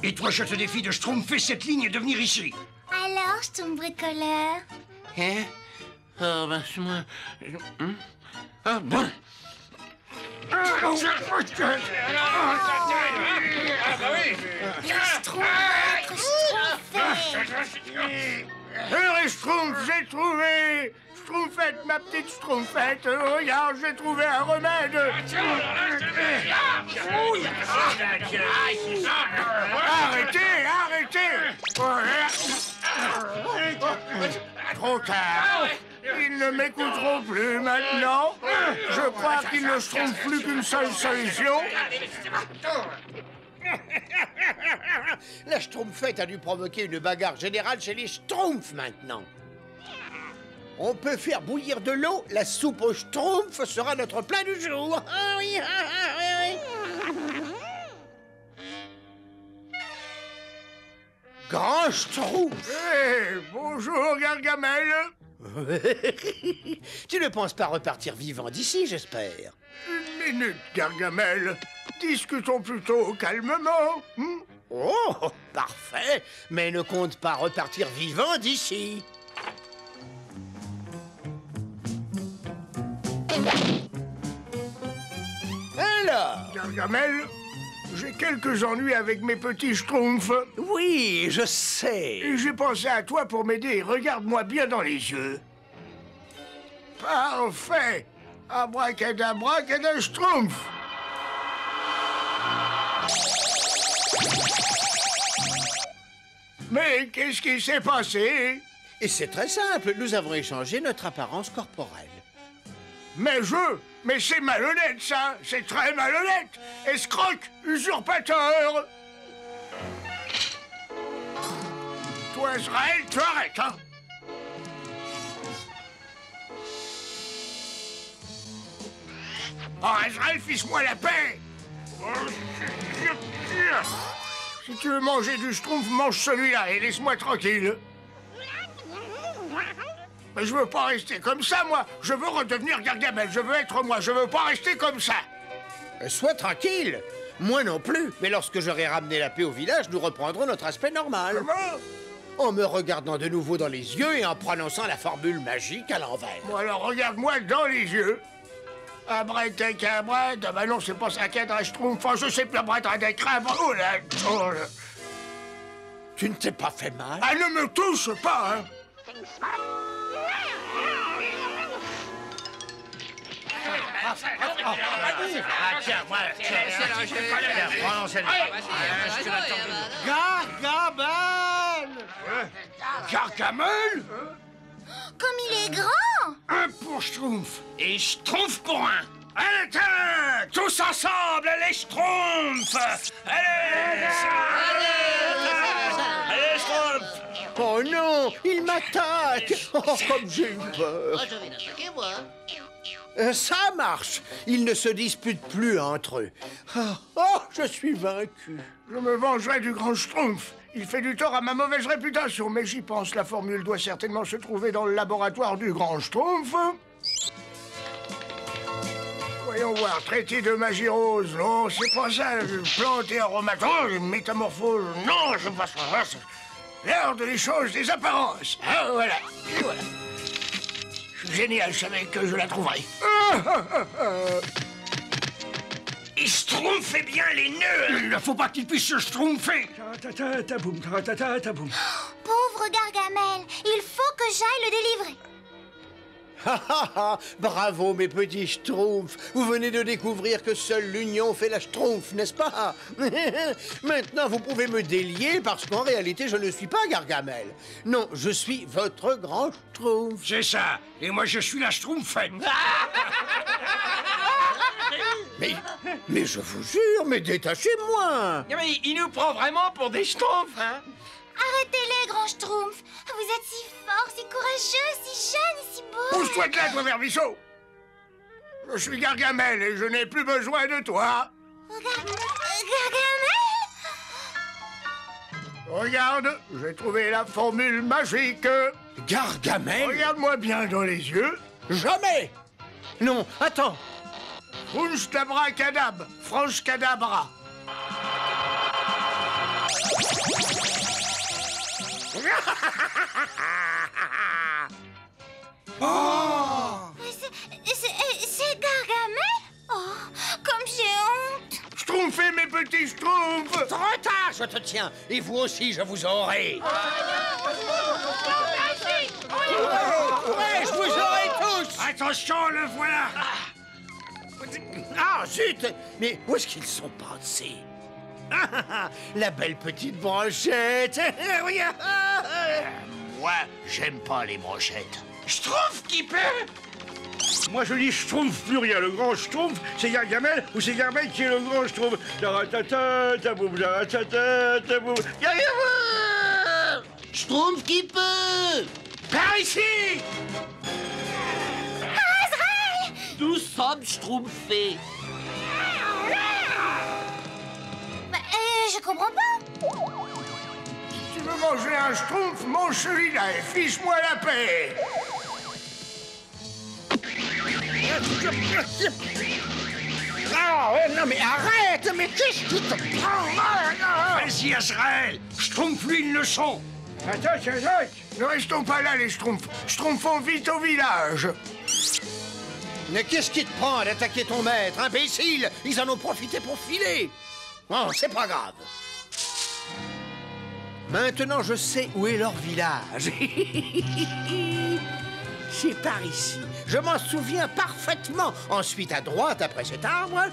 Et toi, je te défie de schtroumpfer cette ligne et de venir ici. Alors, Schtroumpf bricoleur? Hein? Oh, ben, c'est moi. Ah, bon. Les Schtroumpfs, j'ai trouvé. Schtroumpfette, ma petite Schtroumpfette, regarde, j'ai trouvé un remède. Arrêtez. Trop tard. Ils ne m'écouteront plus maintenant. Je crois qu'ils ne seront plus qu'une seule solution. La Schtroumpfette a dû provoquer une bagarre générale chez les Schtroumpfs maintenant. On peut faire bouillir de l'eau, la soupe aux Schtroumpfs sera notre plat du jour. Ah oui, oui. Grand Schtroumpf. Hey, bonjour, Gargamel. Tu ne penses pas repartir vivant d'ici, j'espère? Une minute, Gargamel. Discutons plutôt calmement. Oh, parfait. Mais ne compte pas repartir vivant d'ici. Alors? Gargamel, j'ai quelques ennuis avec mes petits schtroumpfs. Oui, je sais. Et j'ai pensé à toi pour m'aider. Regarde-moi bien dans les yeux. Parfait. Abracadabra, schtroumpf. Mais qu'est-ce qui s'est passé? Et c'est très simple, nous avons échangé notre apparence corporelle. Mais c'est malhonnête, ça. C'est très malhonnête. Escroc, usurpateur. Toi, Israël, tu arrêtes, hein? Oh, Israël, fiche-moi la paix. Si tu veux manger du schtroumpf, mange celui-là et laisse-moi tranquille. Mais je veux pas rester comme ça, moi. Je veux redevenir Gargamel. Je veux être moi. Je veux pas rester comme ça. Sois tranquille. Moi non plus. Mais lorsque j'aurai ramené la paix au village, nous reprendrons notre aspect normal. Comment? En me regardant de nouveau dans les yeux et en prononçant la formule magique à l'envers. Bon, alors regarde-moi dans les yeux. Abracadabra, bah non, c'est pas ça qu'un schtroumpf. Enfin, je sais plus, abracadabra. Oh là, oh là. Tu ne t'es pas fait mal? Ah, ne me touche pas, hein. Tiens, moi, Gargamel! Gargamel? Comme il est grand! Un pour Schtroumpf et Schtroumpf pour un. l'attaque! Tous ensemble, les Schtroumpfs! Allez! Allez, Schtroumpfs! Oh non, il m'attaque! Oh, comme j'ai eu peur! Je vais l'attaquer, moi. Ça marche! Ils ne se disputent plus entre eux. Oh, je suis vaincu. Je me vengerai du grand Schtroumpf. Il fait du tort à ma mauvaise réputation, mais j'y pense. La formule doit certainement se trouver dans le laboratoire du grand Schtroumpf. Voyons voir, traité de magie rose. Non, c'est pas ça. Plante et aromatose, métamorphose. Non, je passe pas ça. L'heure de les choses, des apparences. Ah, voilà. Et voilà. Je suis génial, je savais que je la trouverais. Il schtroumpfait bien les nœuds. Il ne faut pas qu'il puisse se schtroumpfer. Pauvre Gargamel, il faut que j'aille le délivrer. Bravo, mes petits Schtroumpfs. Vous venez de découvrir que seule l'union fait la Schtroumpf, n'est-ce pas? Maintenant, vous pouvez me délier parce qu'en réalité, je ne suis pas Gargamel. Non, je suis votre grand Schtroumpf. C'est ça. Et moi, je suis la Schtroumpfette. Mais je vous jure, mais détachez-moi. Mais il nous prend vraiment pour des Schtroumpfs, hein? Arrêtez-les, grand Schtroumpf. Vous êtes si fort, si courageux, si jeune et si beau. Pousse-toi de là, toi, Vermisseau. Je suis Gargamel et je n'ai plus besoin de toi. Gargamel? Regarde, j'ai trouvé la formule magique. Gargamel? Regarde-moi bien dans les yeux. Jamais. Non, attends. Frunchtabracadab, Franchcadabra. Oh! C'est Gargamel? Oh, comme j'ai honte. Schtroumpfez, mes petits Schtroumpfs. Trop tard, je te tiens. Et vous aussi, je vous aurai. Ouais, je vous aurai tous. Attention, le voilà. Ah, zut. Mais où est-ce qu'ils sont passés? La belle petite brochette. Regarde. Moi, j'aime pas les brochettes. Schtroumpf qui peut. Moi, je dis Schtroumpf, plus rien. Le grand Schtroumpf, c'est Gargamel ou c'est Gargamel qui est le grand Schtroumpf. Schtroumpf qui peut. Par ici. Nous sommes Schtroumpfés. Je comprends pas. Si tu veux manger un Schtroumpf, mange celui-là et fiche-moi la paix. Non, mais arrête. Mais qu'est-ce qui te prend? Vas-y, Azraël. Schtroumpf, lui, une leçon. Attends. Ne restons pas là, les Schtroumpfs. Schtroumpfons vite au village. Mais qu'est-ce qui te prend d'attaquer ton maître, imbécile? Ils en ont profité pour filer. Oh, c'est pas grave. Maintenant, je sais où est leur village. C'est par ici. Je m'en souviens parfaitement. Ensuite, à droite, après cet arbre.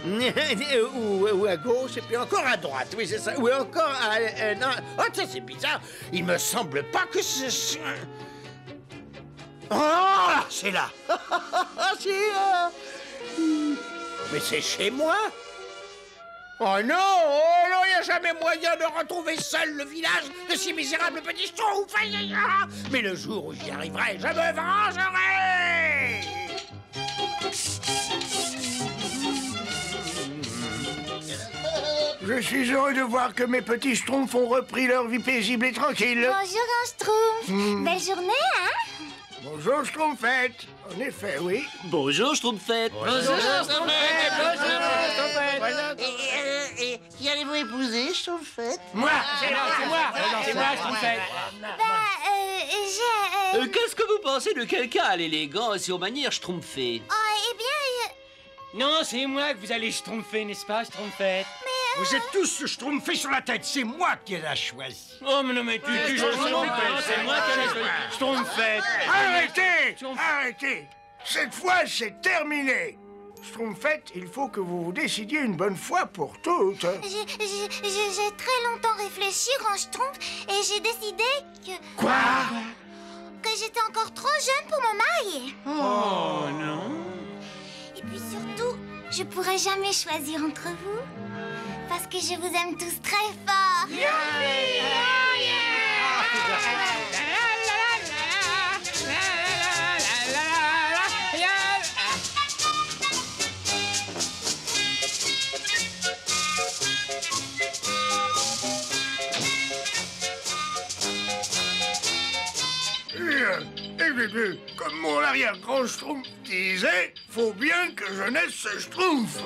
ou à gauche, et puis encore à droite. Oui, c'est ça. Ou encore à... non. Oh, ça, c'est bizarre. Il me semble pas que ce... Oh, c'est là. Mais c'est chez moi. Oh non, il n'y a jamais moyen de retrouver seul le village de ces misérables petits Schtroumpfs. Mais le jour où j'y arriverai, je me vengerai. Je suis heureux de voir que mes petits Schtroumpfs ont repris leur vie paisible et tranquille. Bonjour, grand Schtroumpf. Belle journée, hein? Bonjour, Schtroumpfette. En effet, oui. Bonjour, Schtroumpfette. Bonjour, Schtroumpfette. Qui allez-vous épouser, Schtroumpfette? Moi, c'est moi, Schtroumpfette. Qu'est-ce que vous pensez de quelqu'un à l'élégance et aux manières schtroumpfées? Oh, eh bien... Non, c'est moi que vous allez schtroumpfer, n'est-ce pas, Schtroumpfette? Vous êtes tous schtroumpfés sur la tête. C'est moi qui l'ai choisi. Oh, mais non, mais tu Schtroumpfette. C'est moi qui l'ai choisi. Schtroumpfette. Arrêtez. Cette fois, c'est terminé. Schtroumpfette, il faut que vous vous décidiez une bonne fois pour toutes. J'ai très longtemps réfléchi, grand Schtroumpf, et j'ai décidé que... Quoi? Que j'étais encore trop jeune pour me marier. Oh, non. Et puis surtout... je pourrais jamais choisir entre vous. Parce que je vous aime tous très fort. Comme mon arrière-grand Schtroumpf disait, faut bien que je naisse ce Schtroumpf.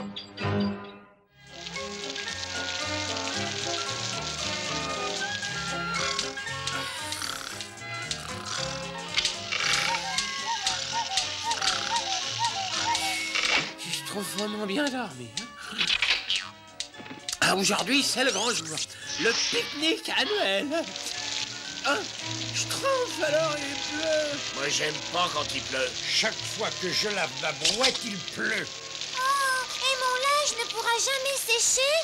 Je trouve vraiment bien dormi. Ah, aujourd'hui, c'est le grand jour. Le pique-nique à Noël. Ah, Schtroumpf, alors il pleut. Moi, j'aime pas quand il pleut. Chaque fois que je lave ma brouette, il pleut. Oh, et mon linge ne pourra jamais sécher?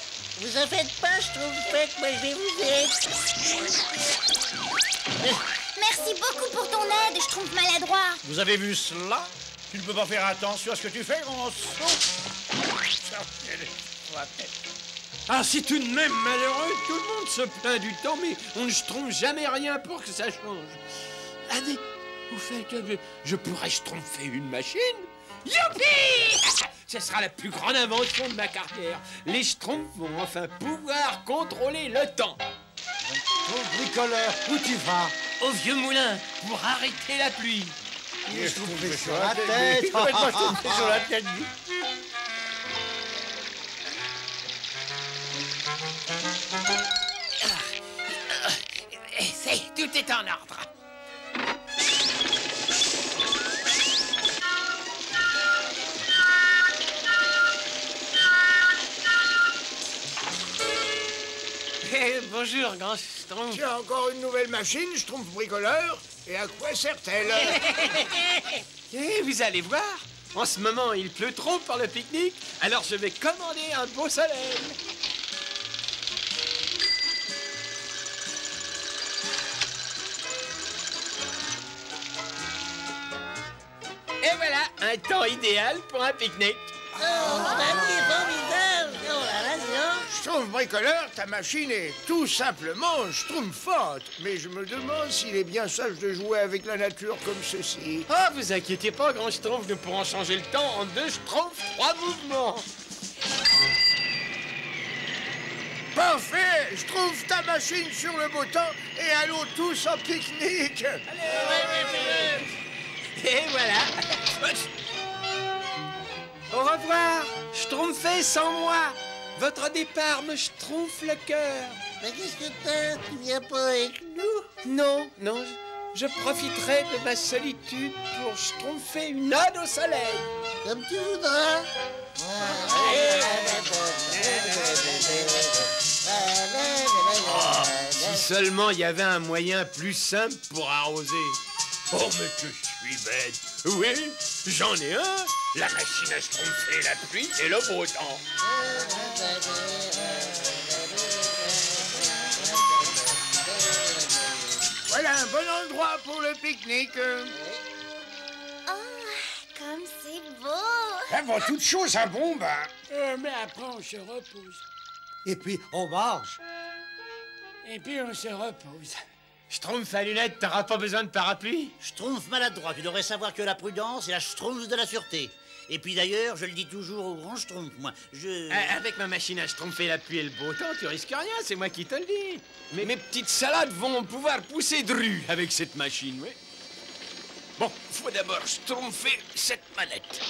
Vous en faites pas, Schtroumpfette, moi je vais vous aider. Merci beaucoup pour ton aide, Schtroumpf maladroit. Vous avez vu cela? Tu ne peux pas faire attention à ce que tu fais, grand saut. Ah, c'est tout de même malheureux. Tout le monde se plaint du temps, mais on ne trouve jamais rien pour que ça change. Allez, au fait que je pourrais schtroumpfer une machine. Youpi! Ce sera la plus grande invention de ma carrière. Les schtroumpfs vont enfin pouvoir contrôler le temps. Ton bricoleur, où tu vas? Au vieux moulin, pour arrêter la pluie. Je trouve sur la tête. Complètement schtroumpfé sur la tête. Tout est en ordre. Bonjour, grand Schtroumpf. Tiens, encore une nouvelle machine, Schtroumpf bricoleur. Et à quoi sert-elle? Vous allez voir. En ce moment, il pleut trop pour le pique-nique, alors je vais commander un beau soleil. Et voilà, un temps idéal pour un pique-nique. Oh, c'est formidable. Oh là là, dis donc. Schtroumpf bricoleur, ta machine est tout simplement schtroumpfante. Mais je me demande s'il est bien sage de jouer avec la nature comme ceci. Oh, vous inquiétez pas, grand Schtroumpf, nous pourrons changer le temps en 2 Schtroumpfs, 3 mouvements. Parfait! Schtroumpf ta machine sur le beau temps et allons tous en pique-nique. Et voilà. Au revoir, Schtroumpfez sans moi. Votre départ me schtroumpfe le cœur. Mais qu'est-ce que t'as? Tu viens pas avec nous? Non, non, je profiterai de ma solitude pour schtroumpfer une ode au soleil. Comme tu voudras. Si seulement il y avait un moyen plus simple pour arroser. Oh, mais que je suis bête. Oui, j'en ai un. La machine à schtroumpfer la pluie et le beau temps. Voilà un bon endroit pour le pique-nique. Oh, comme c'est beau. Avant toute chose, un bon bain. Mais après, on se repose. Et puis, on mange. Et puis, on se repose. Schtroumpf à lunettes, t'auras pas besoin de parapluie? Schtroumpf maladroit, tu devrais savoir que la prudence est la Schtroumpf de la sûreté. Et puis d'ailleurs, je le dis toujours au grand Schtroumpf, moi, Avec ma machine à schtroumpfer la pluie et le beau temps, tu risques rien, c'est moi qui te le dis. Mais mes petites salades vont pouvoir pousser dru avec cette machine, oui. Bon, faut d'abord schtroumpfer cette manette.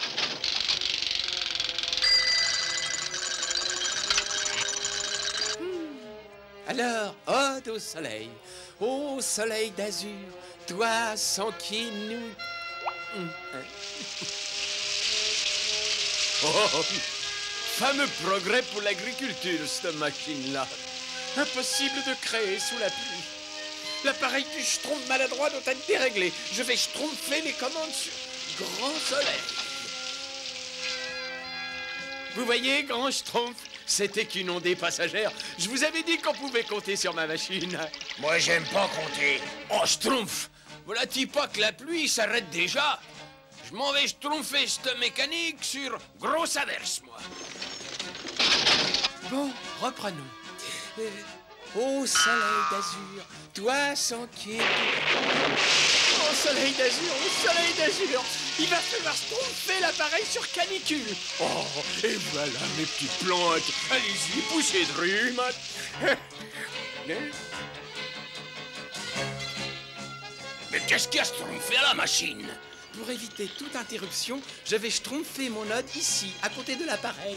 Alors, ode au soleil d'azur, toi sans qui nous... Oh, fameux progrès pour l'agriculture, cette machine-là. Impossible de créer sous la pluie. L'appareil du Schtroumpf maladroit doit être déréglé. Je vais schtroumpfer les commandes sur grand soleil. Vous voyez, grand Schtroumpf, c'était qu'une ondée passagère. Je vous avais dit qu'on pouvait compter sur ma machine. Moi, j'aime pas compter. Oh, Schtroumpf, voilà-t-il pas que la pluie s'arrête déjà? Je m'en vais schtroumpfer cette mécanique sur grosse averse, moi. Bon, reprenons. Ô soleil d'azur, toi sans qui... Ô soleil d'azur, il va falloir schtroumpfer l'appareil sur canicule. Oh, et voilà mes petites plantes. Allez-y, poussez de rhume. Mais qu'est-ce qu'il y a schtroumpfé à la machine? Pour éviter toute interruption, je vais schtroumpfer mon node ici, à côté de l'appareil.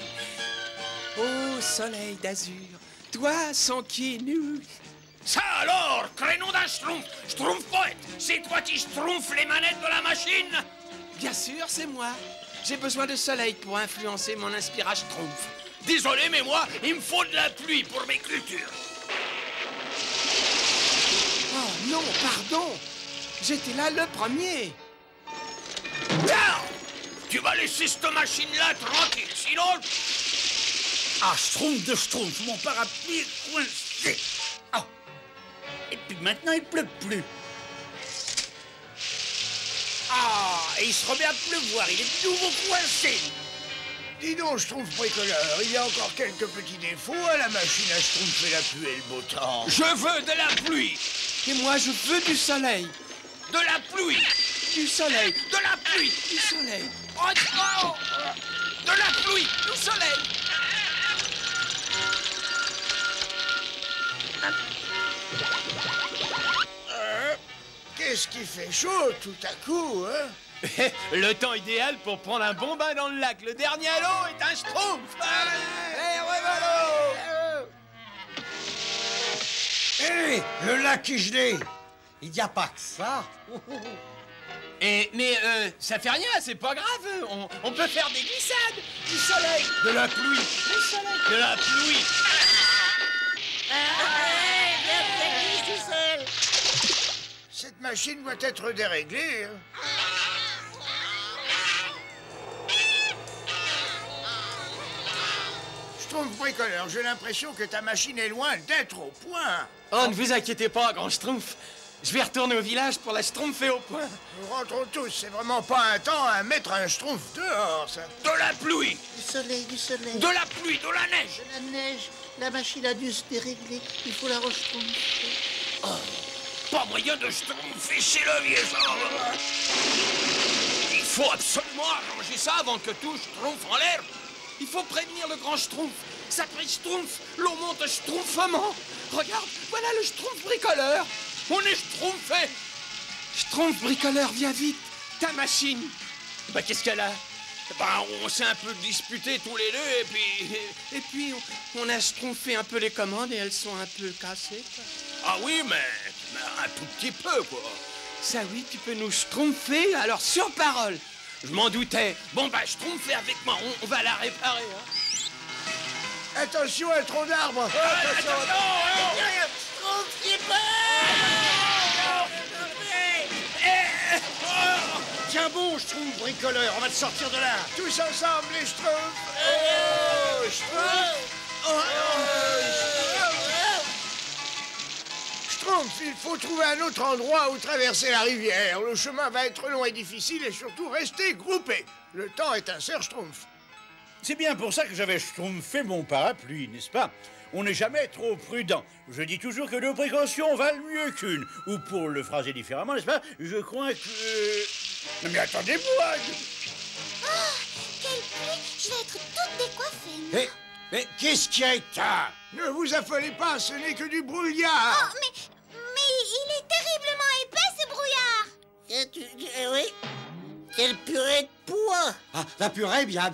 Ô soleil d'azur, toi sans qui nous... Ça alors, créneau d'un schtroumpf, schtroumpf poète, c'est toi qui schtroumpfes les manettes de la machine? Bien sûr, c'est moi. J'ai besoin de soleil pour influencer mon inspirage schtroumpf. Désolé, mais moi, il me faut de la pluie pour mes cultures. Oh non, pardon. J'étais là le premier. Non! Tu vas laisser cette machine-là tranquille, sinon... Ah, schtroumpf de schtroumpf, mon parapluie est coincé. Ah. Et puis maintenant, il pleut plus. Ah, et il se remet à pleuvoir, il est de nouveau coincé. Dis donc, Schtroumpf bricoleur, il y a encore quelques petits défauts à la machine à schtroumpfer la pluie et le beau temps. Je veux de la pluie. Et moi, je veux du soleil. De la pluie. Du soleil. De la pluie. Du soleil. Oh, oh. De la pluie. Du soleil. Qu'est-ce qui fait chaud tout à coup, hein? Le temps idéal pour prendre un bon bain dans le lac. Le dernier à l'eau est un schtroumpf. Hé, le lac est gelé. Il n'y a pas que ça. Mais ça fait rien, c'est pas grave. On peut faire des glissades. Du soleil. De la pluie. Du soleil. De la pluie. Cette machine doit être déréglée. Hein. Schtroumpf bricoleur, j'ai l'impression que ta machine est loin d'être au point. Oh, ne vous inquiétez pas, grand schtroumpf. Je vais retourner au village pour la schtroumpfer au point. Nous rentrons tous, c'est vraiment pas un temps à mettre un schtroumpf dehors, ça. De la pluie. Du soleil, du soleil. De la pluie, de la neige. De la neige. La machine a dû se dérégler. Il faut la reschtroumpfer. Oh, pas moyen de schtroumpfer chez le vieillard. Il faut absolument arranger ça avant que tout schtroumpf en l'air. Il faut prévenir le grand schtroumpf. Sacré schtroumpf, l'eau monte schtroumpfement. Regarde, voilà le schtroumpf bricoleur. On est schtroumpfé. Schtroumpf bricoleur, viens vite. Ta machine. Bah, qu'est-ce qu'elle a? Bah, on s'est un peu disputés tous les deux et puis on a schtroumpfé un peu les commandes et elles sont un peu cassées, quoi. Ah oui, mais un tout petit peu, quoi. Ça oui, tu peux nous schtroumpfer, alors sur parole. Je m'en doutais. Bon, bah, schtroumpfez avec moi, on va la réparer, hein. Attention, un tronc d'arbre. Attention. Schtroumpf qui Tiens bon, Schtroumpf bricoleur, on va te sortir de là. Tous ensemble, les Schtroumpfs. Schtroumpf, il faut trouver un autre endroit où traverser la rivière. Le chemin va être long et difficile et surtout rester groupé. Le temps est un serre Schtroumpf. C'est bien pour ça que j'avais schtroumpfé mon parapluie, n'est-ce pas? On n'est jamais trop prudent. Je dis toujours que deux précautions valent mieux qu'une. Ou pour le phraser différemment, n'est-ce pas? Je crois que... Non mais attendez-moi! Oh, quelle pluie! Je vais être toute décoiffée. Mais qu'est-ce qui a éteint? Ne vous affolez pas, ce n'est que du brouillard. Oh, mais il est terriblement épais, ce brouillard. Oui. Quelle purée de pois! Ah, la purée, bien,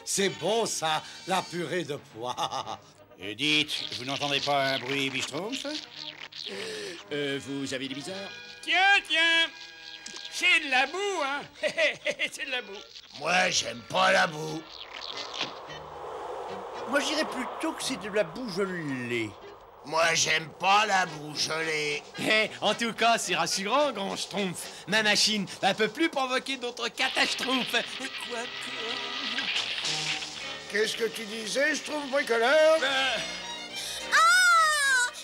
c'est bon ça, la purée de pois. Et dites, vous n'entendez pas un bruit bistroumpf? Vous avez des bizarres? Tiens, c'est de la boue, hein. C'est de la boue. Moi, j'aime pas la boue. Moi, je dirais plutôt que c'est de la boue gelée. Moi, j'aime pas la boue gelée. En tout cas, c'est rassurant, grand schtroumpf. Ma machine ne peut plus provoquer d'autres catastrophes. Qu'est-ce que tu disais, Schtroumpf bricoleur? Oh,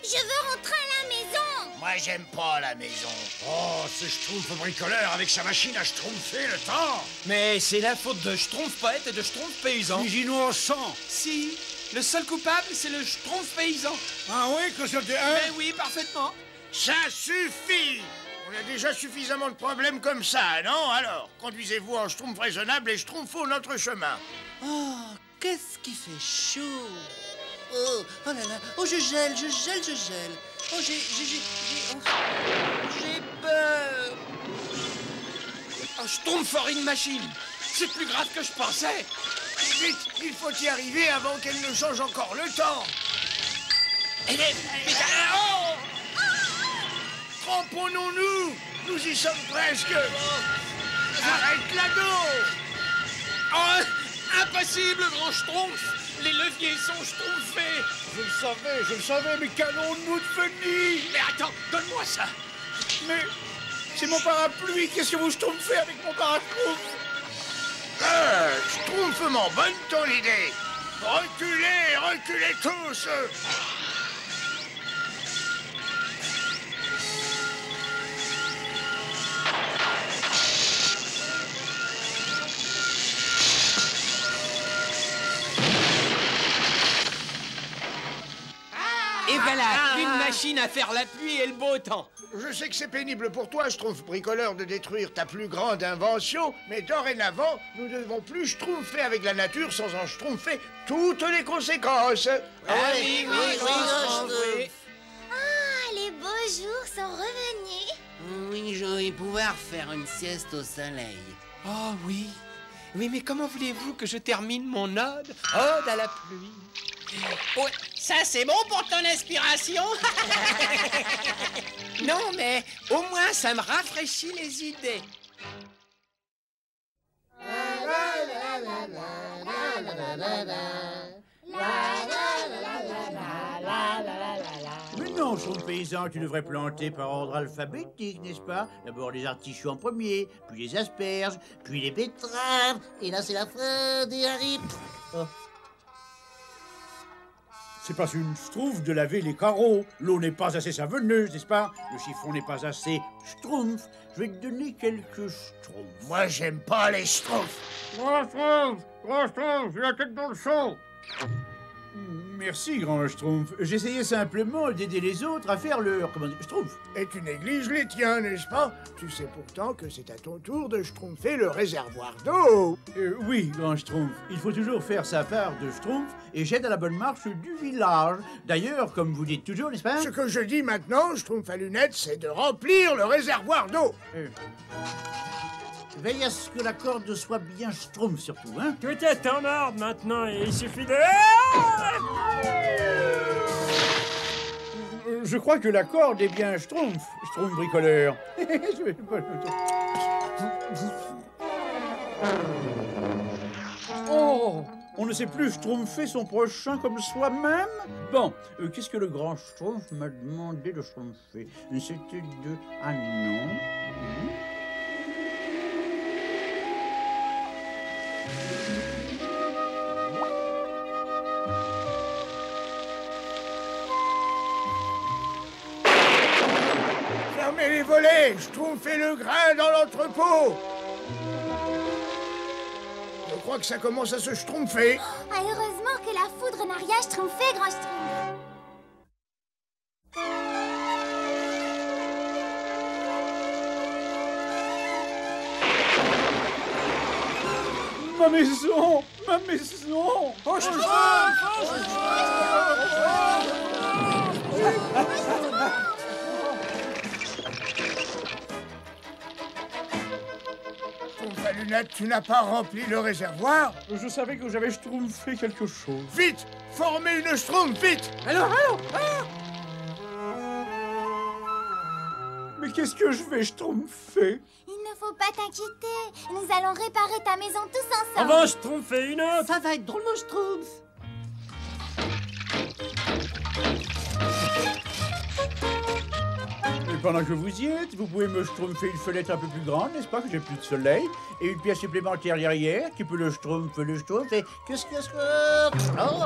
je veux rentrer à la maison. Moi, Moi, j'aime pas la maison. Oh, ce Schtroumpf bricoleur avec sa machine à schtroumpfer le temps. Mais c'est la faute de Schtroumpf poète et de Schtroumpf paysan. Cuisinons ensemble. Si, le seul coupable, c'est le Schtroumpf paysan. Ah oui, que c'était Mais oui, parfaitement. Ça suffit! On a déjà suffisamment de problèmes comme ça, non? Alors, conduisez-vous en schtroumpf raisonnable et schtroumpfons notre chemin. Oh, qu'est-ce qui fait chaud. Oh, oh là là. Oh, je gèle, je gèle, je gèle. Oh, j'ai peur. Oh, Schtroumpf une machine. C'est plus grave que je pensais. Vite, il faut y arriver avant qu'elle ne change encore le temps. Oh! Cramponnons-nous! Nous y sommes presque! Arrête l'ado! Oh, impossible, grand Schtroumpf. Les leviers sont schtroumpfés. Je le savais, mais qu'allons-nous devenir? Mais attends, donne-moi ça. Mais c'est mon parapluie, qu'est-ce que vous schtroumpfez avec mon parapluie? Schtroumpfement, bonne ton idée! Reculez, reculez tous! Et voilà, une machine à faire la pluie et le beau temps. Je sais que c'est pénible pour toi, Schtroumpf bricoleur, de détruire ta plus grande invention, mais dorénavant, nous ne devons plus schtroumpfer avec la nature sans en schtroumpfer toutes les conséquences. Ah, les beaux jours sont revenus. Oui, je vais pouvoir faire une sieste au soleil. Oh oui. Oui, mais comment voulez-vous que je termine mon ode? Ode à la pluie. Ouais, ça c'est bon pour ton inspiration. Non, mais au moins ça me rafraîchit les idées. Mais non, Schtroumpf paysan, tu devrais planter par ordre alphabétique, n'est-ce pas? D'abord les artichauts en premier, puis les asperges, puis les betteraves. Et là, c'est la fin des haricots. Oh. C'est pas une Schtroumpf de laver les carreaux. L'eau n'est pas assez savonneuse, n'est-ce pas? Le chiffon n'est pas assez Schtroumpf. Je vais te donner quelques Schtroumpfs. Moi, j'aime pas les Schtroumpfs. Grand Schtroumpf, j'ai la tête dans le sang. Merci, grand Schtroumpf. J'essayais simplement d'aider les autres à faire leur, Schtroumpf. Et tu négliges les tiens, n'est-ce pas? Tu sais pourtant que c'est à ton tour de schtroumpfer le réservoir d'eau. Oui, grand Schtroumpf. Il faut toujours faire sa part de Schtroumpf et j'aide à la bonne marche du village. D'ailleurs, comme vous dites toujours, n'est-ce pas? Ce que je dis maintenant, Schtroumpf à lunettes, c'est de remplir le réservoir d'eau. Veille à ce que la corde soit bien Schtroumpf, surtout, hein? Tout est en ordre maintenant et il suffit de... Je crois que la corde est bien Schtroumpf bricoleur. Oh! On ne sait plus schtroumpfer son prochain comme soi-même? Bon, qu'est-ce que le grand Schtroumpf m'a demandé de schtroumpfer? C'était de... Ah non... Fermez les volets, schtroumpfez le grain dans l'entrepôt. Je crois que ça commence à se schtroumpfer. Ah, heureusement que la foudre n'a rien schtroumpfé, grand Schtroumpf. Ma maison! Ma maison! Oh, Schtroumpf à lunettes, tu n'as pas rempli le réservoir? Je savais que j'avais schtroumpfé quelque chose. Vite! Formez une schtroumpf, vite! Alors Mais qu'est-ce que je vais schtroumpfer? Il ne faut pas t'inquiéter. Nous allons réparer ta maison tous On ensemble. va schtroumpfer une autre. Ça va être drôlement Schtroumpf. Et pendant que vous y êtes, vous pouvez me schtroumpfer une fenêtre un peu plus grande, n'est-ce pas, que j'ai plus de soleil, et une pièce supplémentaire derrière qui peut le schtroumpf. Et qu'est-ce que... Oh!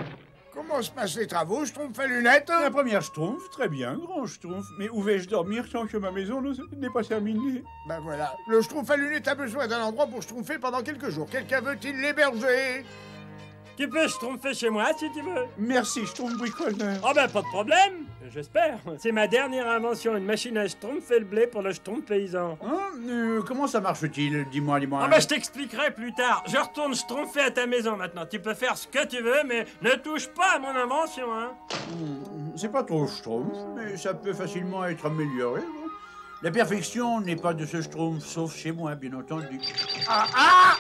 Comment se passent les travaux, Schtroumpf à lunettes? La première Schtroumpf, très bien, grand Schtroumpf. Mais où vais-je dormir tant que ma maison n'est pas terminée? Ben voilà, le Schtroumpf à lunettes a besoin d'un endroit pour schtroumpfer pendant quelques jours. Quelqu'un veut-il l'héberger? Tu peux schtroumpfer chez moi si tu veux. Merci, Schtroumpf bricoleur. Ah ben pas de problème, j'espère. C'est ma dernière invention, une machine à schtroumpfer le blé pour le schtroumpf paysan. Hein, comment ça marche-t-il? Dis-moi. Ah ben je t'expliquerai plus tard. Je retourne schtroumpfer à ta maison maintenant. Tu peux faire ce que tu veux, mais ne touche pas à mon invention, hein. C'est pas trop Schtroumpf, mais ça peut facilement être amélioré. Hein. La perfection n'est pas de ce Schtroumpf, sauf chez moi, bien entendu. Ah!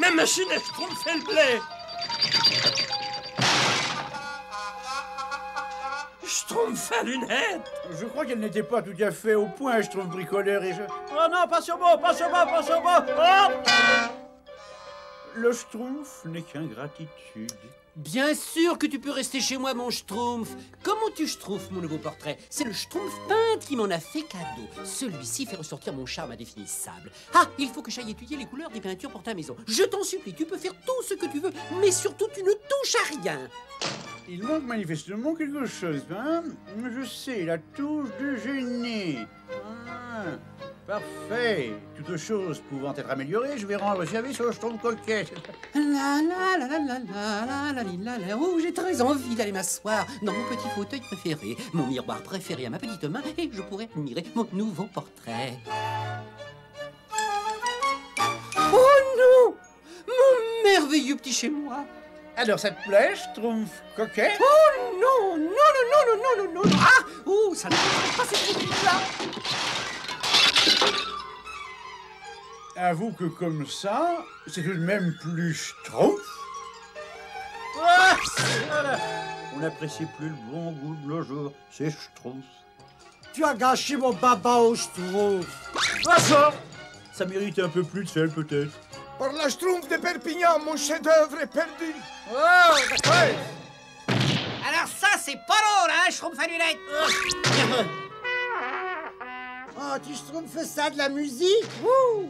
Ma machine à schtroumpfer le blé! Schtroumpf à lunettes! Je crois qu'elle n'était pas tout à fait au point, Schtroumpf bricoleur, et je... Oh non, pas sur moi, pas sur moi, pas sur moi. Oh! Le Schtroumpf n'est qu'ingratitude. Bien sûr que tu peux rester chez moi, mon Schtroumpf. Comment tu schtroumpfes mon nouveau portrait? C'est le Schtroumpf peintre qui m'en a fait cadeau. Celui-ci fait ressortir mon charme indéfinissable. Ah, il faut que j'aille étudier les couleurs des peintures pour ta maison. Je t'en supplie, tu peux faire tout ce que tu veux, mais surtout tu ne touches à rien. Il manque manifestement quelque chose, hein? Je sais, la touche de génie. Ah, parfait. Toute chose pouvant être améliorée, je vais rendre service au Schtroumpf coquet. La la la la la la la la la. Oh, j'ai très envie d'aller m'asseoir dans mon petit fauteuil préféré, mon miroir préféré à ma petite main, et je pourrais admirer mon nouveau portrait. Oh non! Mon merveilleux petit chez moi! Alors, ça te plaît, Schtroumpf coquet? Oh non! Non, non, non, non, non, non, non! Ah! Oh, ça ne peut pas cette là. Avoue que comme ça, c'est tout de même plus Schtroumpf. Ah, voilà. On n'apprécie plus le bon goût de nos jours, c'est Schtroumpf. Tu as gâché mon baba au Schtroumpf. Ça mérite un peu plus de sel, peut-être. Par la Schtroumpf de Perpignan, mon chef-d'œuvre est perdu. Oh, Ouais. Alors ça, c'est pas drôle, hein, Schtroumpf à lunettes. Oh, tu Schtroumpfes ça de la musique? Wouh!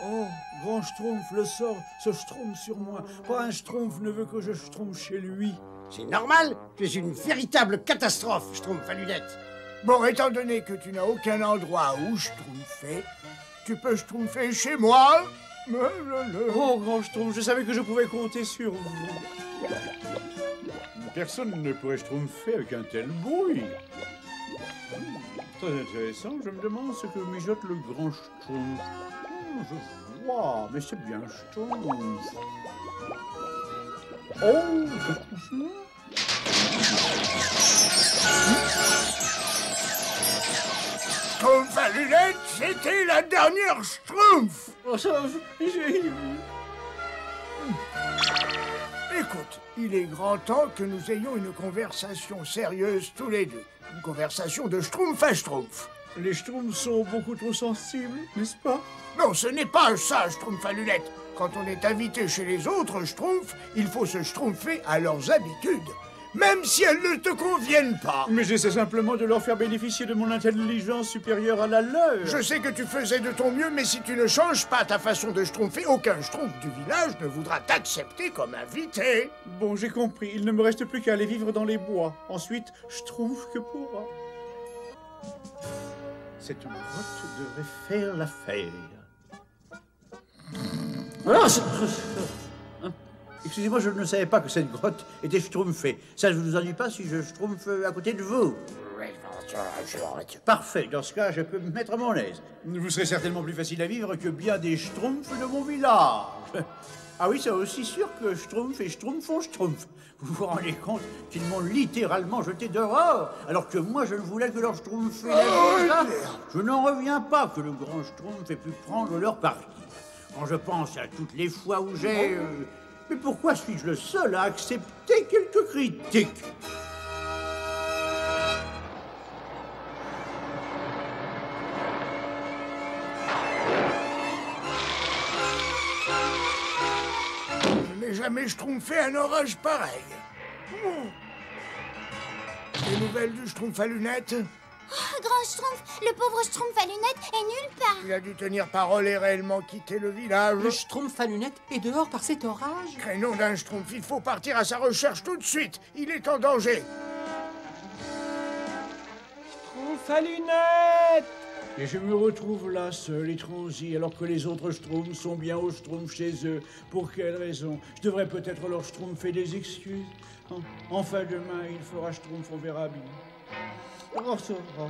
Oh, grand Schtroumpf le sort, se Schtroumpf sur moi. Pas un Schtroumpf ne veut que je Schtroumpf chez lui. C'est normal, tu es une véritable catastrophe, Schtroumpf à lunettes. Bon, étant donné que tu n'as aucun endroit où schtroumpfer, tu peux schtroumpfer chez moi. Oh, grand Schtroumpf, je savais que je pouvais compter sur vous. Personne ne pourrait Schtroumpfer avec un tel bruit. Très intéressant, je me demande ce que mijote le grand Schtroumpf. Je vois, mais c'est bien Schtroumpf. Oh, Schtroumpf à lunettes, c'était la dernière Schtroumpf. oh ça, Écoute, il est grand temps que nous ayons une conversation sérieuse tous les deux. Une conversation de Schtroumpf à Schtroumpf. les Schtroumpfs sont beaucoup trop sensibles, n'est-ce pas? Non, ce n'est pas ça, Schtroumpf à lunettes. Quand on est invité chez les autres Schtroumpfs, il faut se schtroumpfer à leurs habitudes, même si elles ne te conviennent pas. Mais j'essaie simplement de leur faire bénéficier de mon intelligence supérieure à la leur. Je sais que tu faisais de ton mieux, mais si tu ne changes pas ta façon de schtroumpfer, aucun schtroumpf du village ne voudra t'accepter comme invité. Bon, j'ai compris. Il ne me reste plus qu'à aller vivre dans les bois. Ensuite, Schtroumpf que pourra. Cette grotte devrait faire l'affaire. Excusez-moi, je ne savais pas que cette grotte était schtroumpfée. Ça ne vous ennuie pas si je schtroumpfe à côté de vous? Parfait, dans ce cas, je peux me mettre à mon aise. Vous serez certainement plus facile à vivre que bien des schtroumpfs de mon village. Ah oui, c'est aussi sûr que Schtroumpf et Schtroumpf font Schtroumpf. Vous vous rendez compte qu'ils m'ont littéralement jeté dehors, alors que moi je ne voulais que leur schtroumpfer la vie. Je n'en reviens pas que le grand Schtroumpf ait pu prendre leur parti. Quand je pense à toutes les fois où j'ai... Mais pourquoi suis-je le seul à accepter quelques critiques? Je n'ai jamais schtroumpfé un orage pareil. Des nouvelles du Schtroumpf à lunettes? Oh, Grand Schtroumpf, le pauvre Schtroumpf à lunettes est nulle part. Il a dû tenir parole et réellement quitter le village. Le Schtroumpf à lunettes est dehors par cet orage. Crénom d'un Schtroumpf, il faut partir à sa recherche tout de suite. Il est en danger. Schtroumpf à lunettes! Et je me retrouve là, seul et transi, alors que les autres Schtroumpfs sont bien au Schtroumpf chez eux. Pour quelle raison? Je devrais peut-être leur Schtroumpfer des excuses. Enfin, demain, il fera Schtroumpf, on verra bien. Oh, ça va.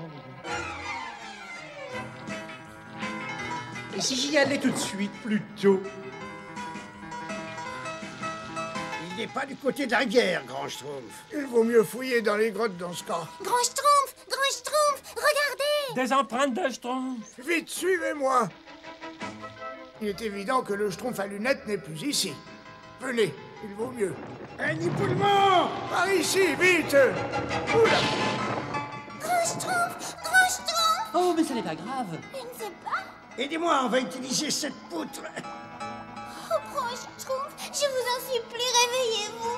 Et si j'y allais tout de suite, plus tôt? Il n'est pas du côté de la rivière, Grand Schtroumpf. Il vaut mieux fouiller dans les grottes dans ce cas. Grand Schtroumpf, regardez! Des empreintes de Schtroumpf. Vite, suivez-moi. Il est évident que le Schtroumpf à lunettes n'est plus ici. Venez, il vaut mieux. Un époulement! Par ici, vite! Oula! Grand Schtroumpf! Oh, mais ça n'est pas grave. Je ne sais pas. Aidez-moi, on va utiliser cette poutre. Oh, Grand Schtroumpf, je vous en supplie, réveillez-vous.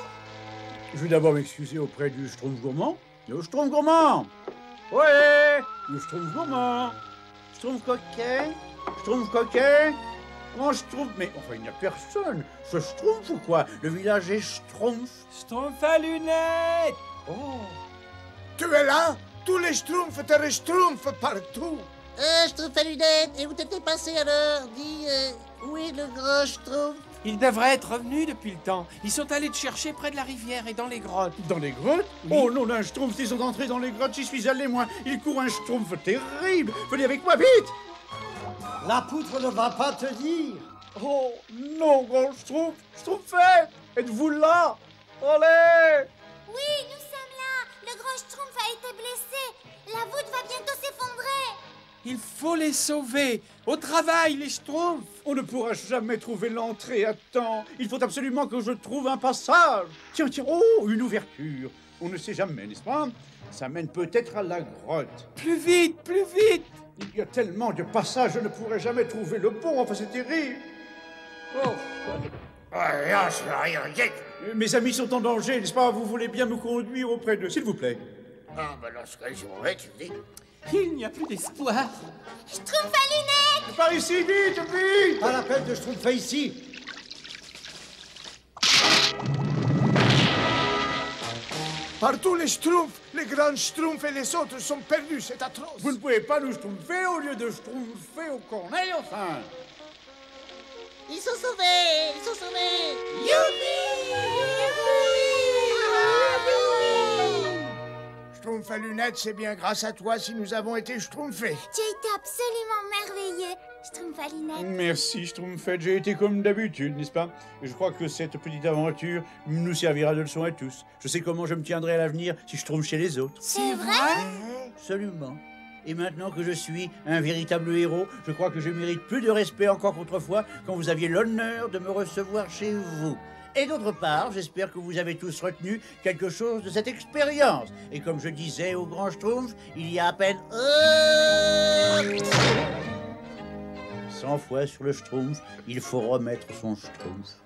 Je vais d'abord m'excuser auprès du Schtroumpf gourmand. Le Schtroumpf gourmand! Ouais! Le Schtroumpf gourmand! Schtroumpf coquet? Schtroumpf coquet? Comment Schtroumpf? Mais enfin, il n'y a personne. Ce Schtroumpf ou quoi? Le village est Schtroumpf. Schtroumpf à lunettes! Oh! Tu es là? Tous les Schtroumpfs te reschtroumpfent partout. Schtroumpf à lunettes, et où t'étais passé alors? Dis, où est le grand Schtroumpf? Ils devraient être revenus depuis le temps. Ils sont allés te chercher près de la rivière et dans les grottes. Dans les grottes? Oui. Oh non, un Schtroumpf, ils sont entrés dans les grottes, j'y suis allé, moi. Il court un Schtroumpf terrible. Venez avec moi, vite! La poutre ne va pas te dire. Oh non, grand Schtroumpf! Schtroumpfette! Êtes-vous là? Allez! Oui, nous sommes là. Le grand Schtroumpf a été blessé. La voûte va bientôt s'effondrer. Il faut les sauver. Au travail, les Schtroumpfs. On ne pourra jamais trouver l'entrée à temps. Il faut absolument que je trouve un passage. Tiens, tiens, oh, une ouverture. On ne sait jamais, n'est-ce pas? Ça mène peut-être à la grotte. Plus vite, plus vite. Il y a tellement de passages, je ne pourrai jamais trouver le bon. Enfin, c'est terrible. Oh. Mes amis sont en danger, n'est-ce pas? Vous voulez bien me conduire auprès d'eux, s'il vous plaît? Ah, ben dans ce cas, je m'en vais, tu dis. Il n'y a plus d'espoir. Schtroumpf à lunettes! Par ici, vite, vite! Pas la peine de Schtroumpfer ici. Partout les Schtroumpfs, les grands Schtroumpfs et les autres sont perdus, c'est atroce. Vous ne pouvez pas nous Schtroumpfer au lieu de Schtroumpfer au corneille, enfin. Ils sont sauvés! Ils sont sauvés! Schtroumpf à lunettes, c'est bien grâce à toi si nous avons été Schtroumpfés. Tu as été absolument merveilleux, Schtroumpf à lunettes. Merci, Schtroumpfette. J'ai été comme d'habitude, n'est-ce pas? Et je crois que cette petite aventure nous servira de leçon à tous. Je sais comment je me tiendrai à l'avenir si je trouve chez les autres. C'est vrai? Absolument. Et maintenant que je suis un véritable héros, je crois que je mérite plus de respect encore qu'autrefois quand vous aviez l'honneur de me recevoir chez vous. Et d'autre part, j'espère que vous avez tous retenu quelque chose de cette expérience. Et comme je disais au grand Schtroumpf, il y a à peine 100 fois sur le Schtroumpf, il faut remettre son Schtroumpf.